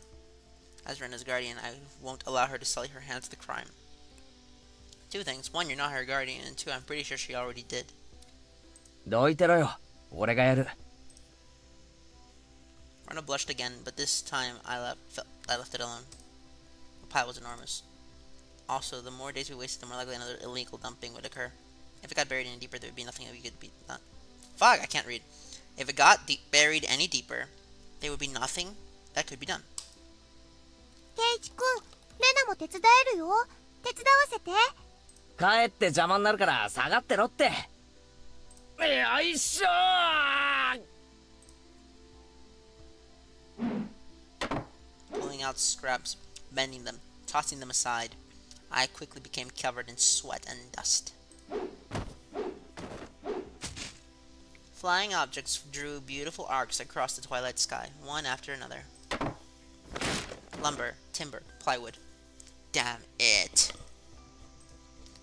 As Rena's guardian, I won't allow her to sully her hands to the crime. Two things. One, you're not her guardian, and two, I'm pretty sure she already did. どいてろよ。俺がやる。Rena blushed again, but this time I left it alone. The pile was enormous. Also, the more days we wasted, the more likely another illegal dumping would occur. If it got buried any deeper, there would be nothing that we could be done. Fuck, I can't read. If it got buried any deeper, there would be nothing that could be done. ケイチ君、レナも手伝えるよ。手伝わせて。帰って邪魔になるから下がってろって。よいしょー。Pulling out scraps, bending them, tossing them aside, I quickly became covered in sweat and dust. Flying objects drew beautiful arcs across the twilight sky, one after another. Lumber, timber, plywood. Damn it.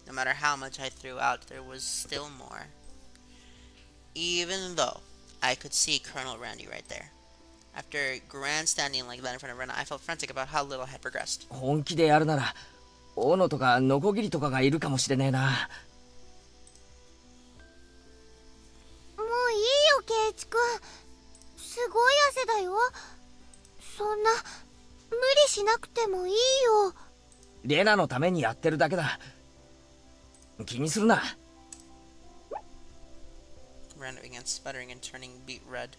No matter how much I threw out, there was still more. Even though I could see Colonel Randy right there. After grandstanding like that in front of Rena, I felt frantic about how little I had progressed. 本気でやるなら斧とかノコギリとかがいるかもしれねえな。もういいよ圭一くん。すごい汗だよ。そんな無理しなくてもいいよ。レナのためにやってるだけだ。気にするな。Rena began sputtering and turning beet red.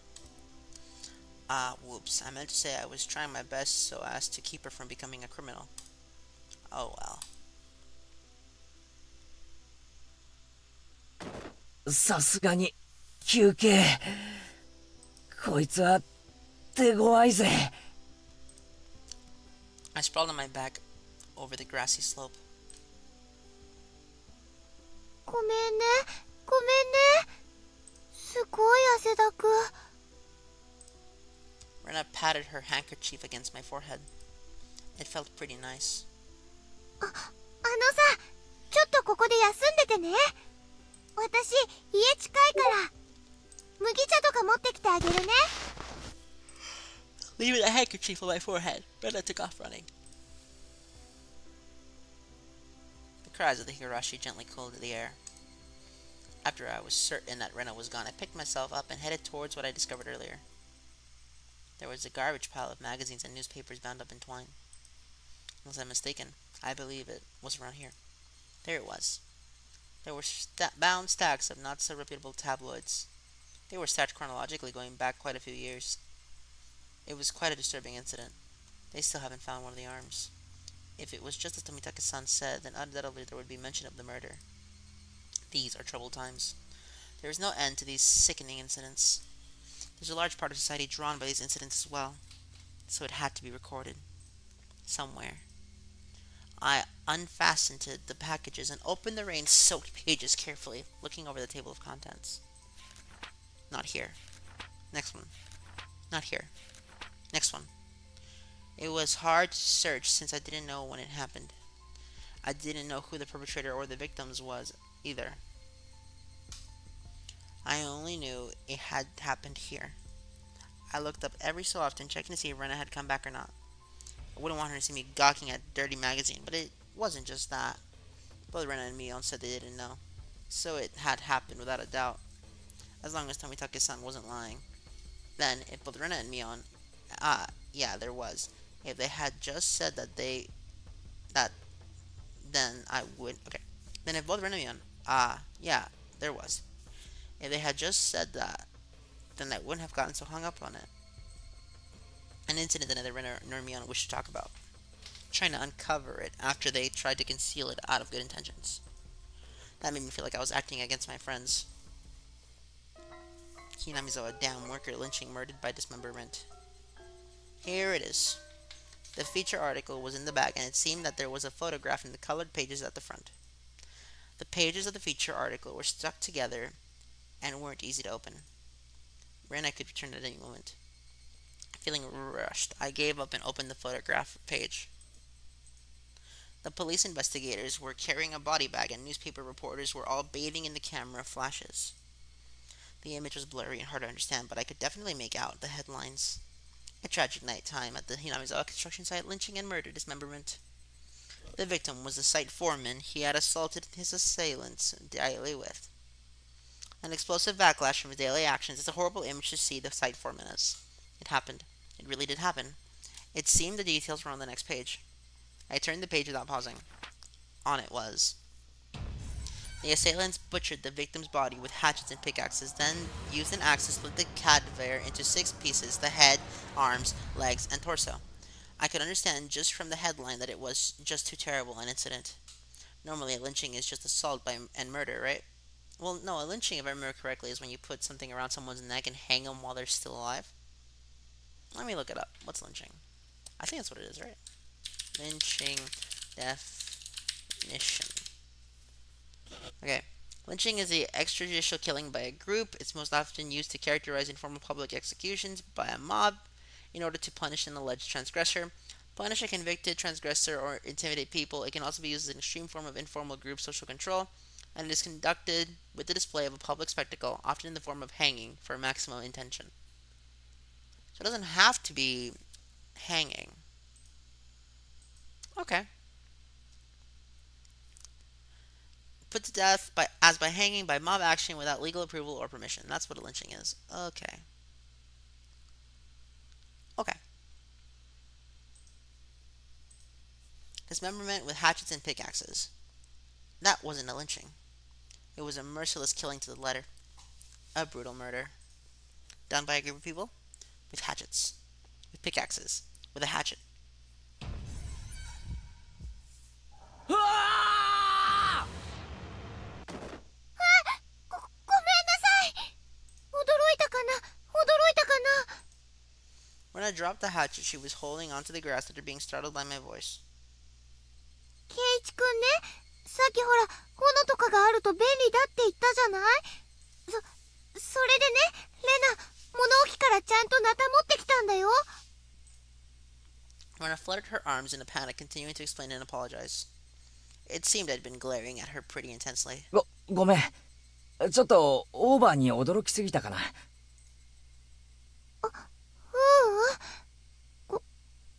Whoops. I meant to say I was trying my best so as to keep her from becoming a criminal. Oh well. さすがに休憩。こいつは手強いぜ。I sprawled on my back over the grassy slope. ごめんね、ごめんね。すごい汗だく。Rena patted her handkerchief against my forehead. It felt pretty nice. さ、ちょっとここで休んでてね。私、家近いから。麦茶とか持ってきてあげるね。Leaving a handkerchief on my forehead, Rena took off running. The cries of the Higurashi gently cooled the air. After I was certain that Rena was gone, I picked myself up and headed towards what I discovered earlier. There was a garbage pile of magazines and newspapers bound up in twine. Unless I'm mistaken, I believe it was around here. There it was. There were bound stacks of not so reputable tabloids. They were stacked chronologically, going back quite a few years. It was quite a disturbing incident. They still haven't found one of the arms. If it was just as Tomitake-san said, then undoubtedly there would be mention of the murder. These are troubled times. There is no end to these sickening incidents. There's a large part of society drawn by these incidents as well, so it had to be recorded. Somewhere. I unfastened the packages and opened the rain-soaked pages carefully, looking over the table of contents. Not here. Next one. Not here. Next one. It was hard to search since I didn't know when it happened. I didn't know who the perpetrator or the victims was either. I only knew it had happened here. I looked up every so often, checking to see if Rena had come back or not. I wouldn't want her to see me gawking at a dirty magazine, but it wasn't just that. Both Rena and Mion said they didn't know, so it had happened without a doubt. As long as Tomitake-san wasn't lying. Then, if both Rena and Mion, yeah, there was. If they had just said then I would, okay. Then if both Rena and Mion, yeah, there was. If they had just said that, then I wouldn't have gotten so hung up on it. An incident that neither Rena nor Mion wished to talk about. Trying to uncover it after they tried to conceal it out of good intentions. That made me feel like I was acting against my friends. Hinamizawa, damn worker lynching murdered by dismemberment. Here it is. The feature article was in the back, and it seemed that there was a photograph in the colored pages at the front. The pages of the feature article were stuck together and weren't easy to open. Rena could return at any moment. Feeling rushed, I gave up and opened the photograph page. The police investigators were carrying a body bag, and newspaper reporters were all bathing in the camera flashes. The image was blurry and hard to understand, but I could definitely make out the headlines. A tragic night time at the Hinamizawa construction site, lynching and murder dismemberment. The victim was the site foreman he had assaulted his assailants daily with. An explosive backlash from his daily actions. It's a horrible image to see the site foreman as. It happened. It really did happen. It seemed the details were on the next page. I turned the page without pausing. On it was. The assailants butchered the victim's body with hatchets and pickaxes, then used an axe to split the cadaver into 6 pieces, the head, arms, legs, and torso. I could understand just from the headline that it was just too terrible an incident. Normally a lynching is just assault and murder, right? Well, no, a lynching, if I remember correctly, is when you put something around someone's neck and hang them while they're still alive. Let me look it up. What's lynching? I think that's what it is, right? Lynching definition. Okay. Lynching is the extrajudicial killing by a group. It's most often used to characterize informal public executions by a mob in order to punish an alleged transgressor, punish a convicted transgressor, or intimidate people. It can also be used as an extreme form of informal group social control, and it is conducted with the display of a public spectacle, often in the form of hanging, for maximum intention. So it doesn't have to be hanging. Okay. Put to death by hanging by mob action without legal approval or permission. That's what a lynching is. Okay. Okay. Dismemberment with hatchets and pickaxes. That wasn't a lynching. It was a merciless killing to the letter. A brutal murder. Done by a group of people with hatchets. With pickaxes. With a hatchet. ごめんなさい。驚いたかな。 When I dropped the hatchet, she was holding onto the grass after being startled by my voice. ケイチくんね、さっきほら斧とかがあると便利だって言ったじゃない。それでね、レナ、物置からちゃんとナタ持ってきたんだよ。 Rena fluttered her arms in a panic, continuing to explain and apologize. It seemed I'd been glaring at her pretty intensely. ごめん。ちょっとオーバーに驚きすぎたかな。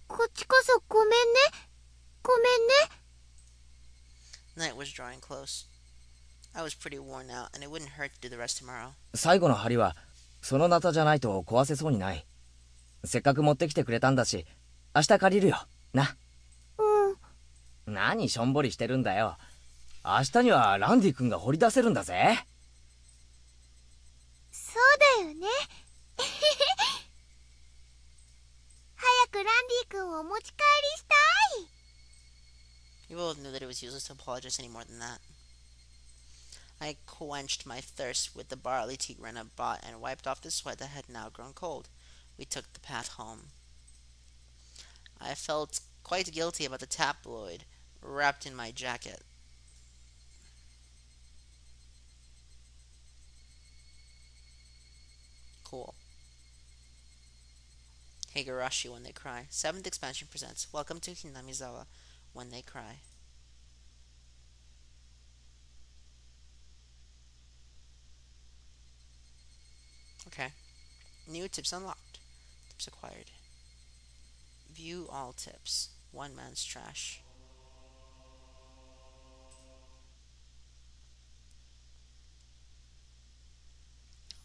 こっちこそごめんね。ごめんね。 Night was drawing close. I was pretty worn out, and it wouldn't hurt to do the rest tomorrow. 最後の針はそのナタじゃないと壊せそうにない。せっかく持ってきてくれたんだし、明日借りるよ。な。何しょんぼりしてるんだよ。明日にはランディ君が掘り出せるんだぜ。そうだよね。早くランディ君をお持ち帰りしたい。 We both knew that it was useless to apologize any more than that. I quenched my thirst with the barley tea Rena bought and wiped off the sweat that had now grown cold. We took the path home. I felt quite guilty about the tabloid wrapped in my jacket. Cool. Higurashi When They Cry. 7th expansion presents Welcome to Hinamizawa When They Cry. Okay. New tips unlocked. Tips acquired. View all tips. One man's trash.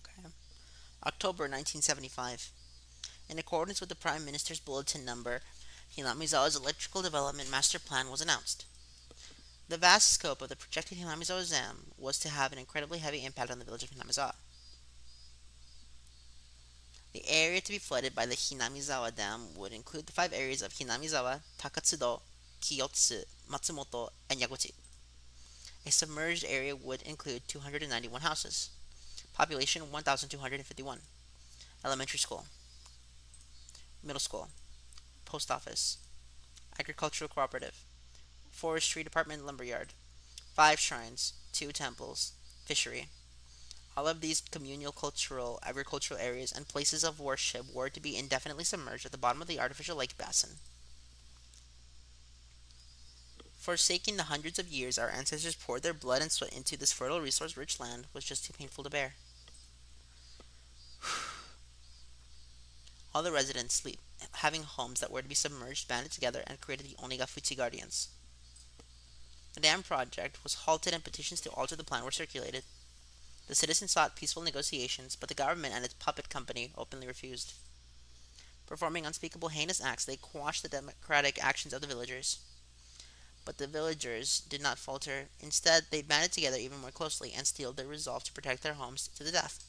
Okay. October 1975. In accordance with the Prime Minister's bulletin number, Hinamizawa's electrical development master plan was announced. The vast scope of the projected Hinamizawa Dam was to have an incredibly heavy impact on the village of Hinamizawa. The area to be flooded by the Hinamizawa Dam would include the 5 areas of Hinamizawa, Takatsudo, Kiyotsu, Matsumoto, and Yaguchi. A submerged area would include 291 houses. Population 1,251. Elementary school. Middle school. Post office. Agricultural cooperative. Forestry department lumberyard. 5 shrines. 2 temples. Fishery. All of these communal cultural, agricultural areas and places of worship were to be indefinitely submerged at the bottom of the artificial lake basin. Forsaking the hundreds of years our ancestors poured their blood and sweat into this fertile resource-rich land was just too painful to bear. All the residents, having homes that were to be submerged, banded together and created the Onigafuchi Guardians. The dam project was halted and petitions to alter the plan were circulated. The citizens sought peaceful negotiations, but the government and its puppet company openly refused. Performing unspeakable heinous acts, they quashed the democratic actions of the villagers. But the villagers did not falter. Instead, they banded together even more closely and steeled their resolve to protect their homes to the death.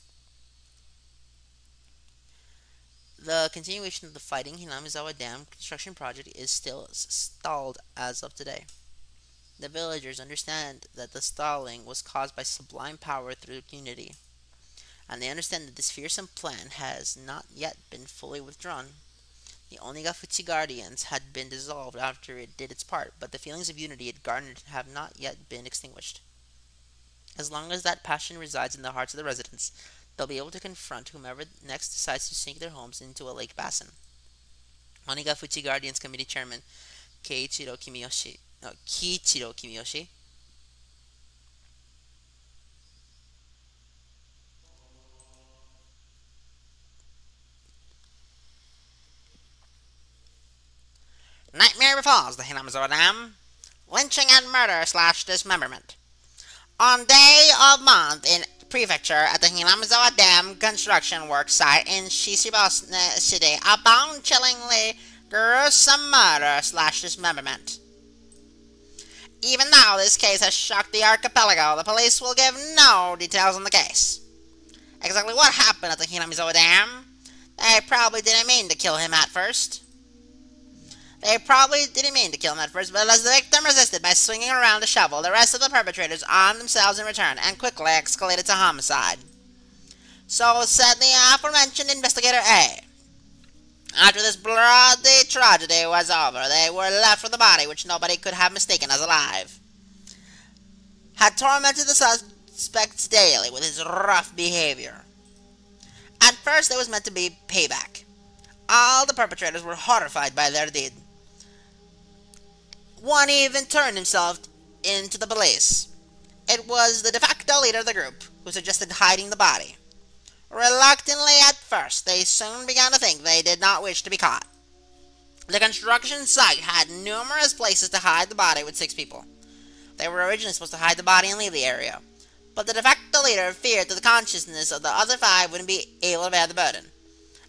The continuation of the fighting Hinamizawa Dam construction project is still stalled as of today. The villagers understand that the stalling was caused by sublime power through unity, and they understand that this fearsome plan has not yet been fully withdrawn. The Onigafuchi Guardians had been dissolved after it did its part, but the feelings of unity it garnered have not yet been extinguished. As long as that passion resides in the hearts of the residents, they'll be able to confront whomever next decides to sink their homes into a lake basin. Onigafuchi Guardians Committee Chairman Kiichiro Kimiyoshi. Nightmare befalls the Hinamizawa Dam. Lynching and murder / dismemberment. On day of month in prefecture at the Hinamizawa Dam construction work site in Shishiba City, a bone-chillingly gruesome murder / dismemberment. Even though this case has shocked the archipelago, the police will give no details on the case. Exactly what happened at the Hinamizawa Dam? They probably didn't mean to kill him at first. But as the victim resisted by swinging around a shovel, the rest of the perpetrators armed themselves in return and quickly escalated to homicide. So said the aforementioned Investigator A. After this bloody tragedy was over, they were left with a body which nobody could have mistaken as alive. Had tormented the suspects daily with his rough behavior. At first, it was meant to be payback. All the perpetrators were horrified by their deed. One even turned himself into the police. It was the de facto leader of the group who suggested hiding the body. Reluctantly at first, they soon began to think they did not wish to be caught. The construction site had numerous places to hide the body with 6 people. They were originally supposed to hide the body and leave the area, but the de facto leader feared that the consciousness of the other 5 wouldn't be able to bear the burden,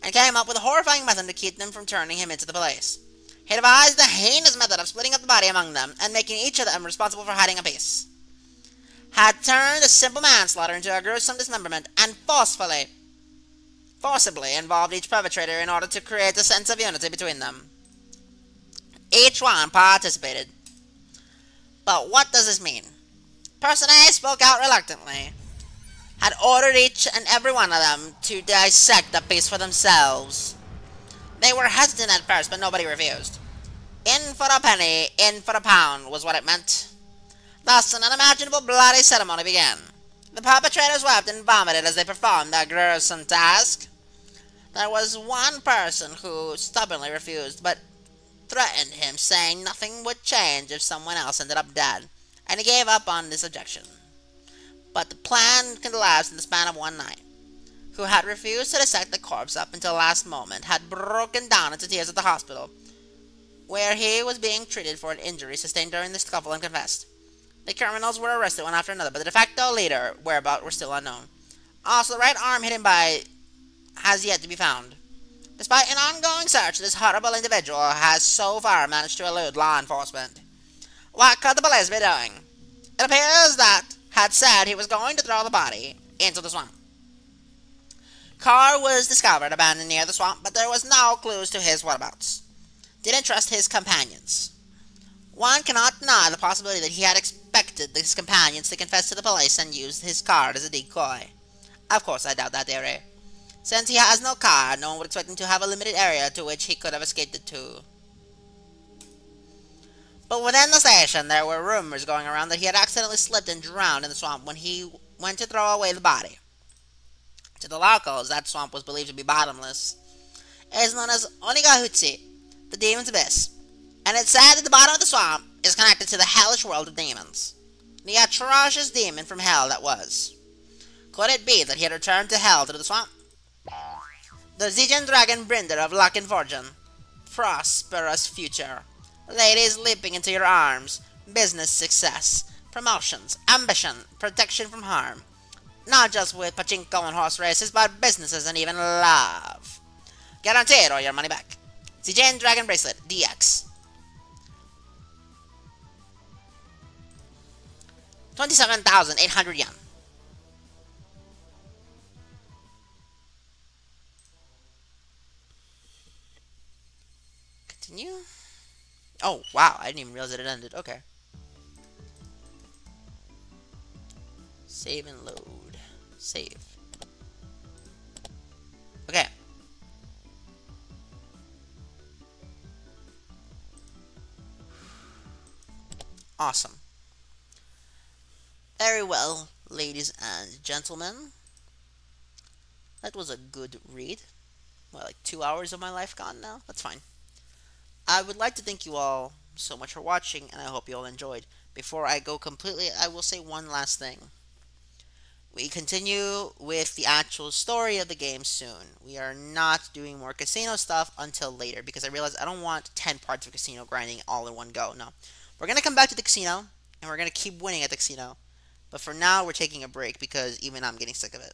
and came up with a horrifying method to keep them from turning him into the police. He devised the heinous method of splitting up the body among them and making each of them responsible for hiding a piece. Had turned a simple manslaughter into a gruesome dismemberment and forcibly involved each perpetrator in order to create a sense of unity between them. Each one participated. But what does this mean? Person A spoke out reluctantly. Had ordered each and every one of them to dissect the piece for themselves. They were hesitant at first, but nobody refused. In for a penny, in for a pound was what it meant. Thus, an unimaginable bloody ceremony began. The perpetrators wept and vomited as they performed their gruesome task. There was one person who stubbornly refused, but threatened him, saying nothing would change if someone else ended up dead, and he gave up on this objection. But the plan collapsed in the span of one night. Who had refused to dissect the corpse up until the last moment had broken down into tears at the hospital, where he was being treated for an injury sustained during the scuffle, and confessed. The criminals were arrested one after another, but the de facto leader whereabouts were still unknown. Also, the right arm hidden by has yet to be found. Despite an ongoing search, this horrible individual has so far managed to elude law enforcement. What could the police be doing? It appears that had said he was going to throw the body into the swamp. Car was discovered abandoned near the swamp, but there was no clues to his whereabouts. Didn't trust his companions. One cannot deny the possibility that he had expected his companions to confess to the police and used his card as a decoy. Of course, I doubt that theory. Since he has no car, no one would expect him to have a limited area to which he could have escaped it to. But within the station, there were rumors going around that he had accidentally slipped and drowned in the swamp when he went to throw away the body. To the locals, that swamp was believed to be bottomless. It is known as Onigahutsi, the demon's abyss, and it's said that the bottom of the swamp is connected to the hellish world of demons. The atrocious demon from hell that was. Could it be that he had returned to hell through the swamp? The Zijan Dragon Brinder of luck and fortune. Prosperous future. Ladies leaping into your arms. Business success. Promotions. Ambition. Protection from harm. Not just with pachinko and horse races, but businesses and even love. Guaranteed or your money back. Zijan Dragon Bracelet. DX. 27,800 yen. Continue. Oh, wow. I didn't even realize that it ended. Okay. Save and load. Save. Okay. Awesome. Very well, ladies and gentlemen. That was a good read. Well, like 2 hours of my life gone now? That's fine. I would like to thank you all so much for watching, and I hope you all enjoyed. Before I go completely, I will say one last thing. We continue with the actual story of the game soon. We are not doing more casino stuff until later, because I realize I don't want 10 parts of casino grinding all in one go. No. We're going to come back to the casino, and we're going to keep winning at the casino. But for now, we're taking a break because even I'm getting sick of it.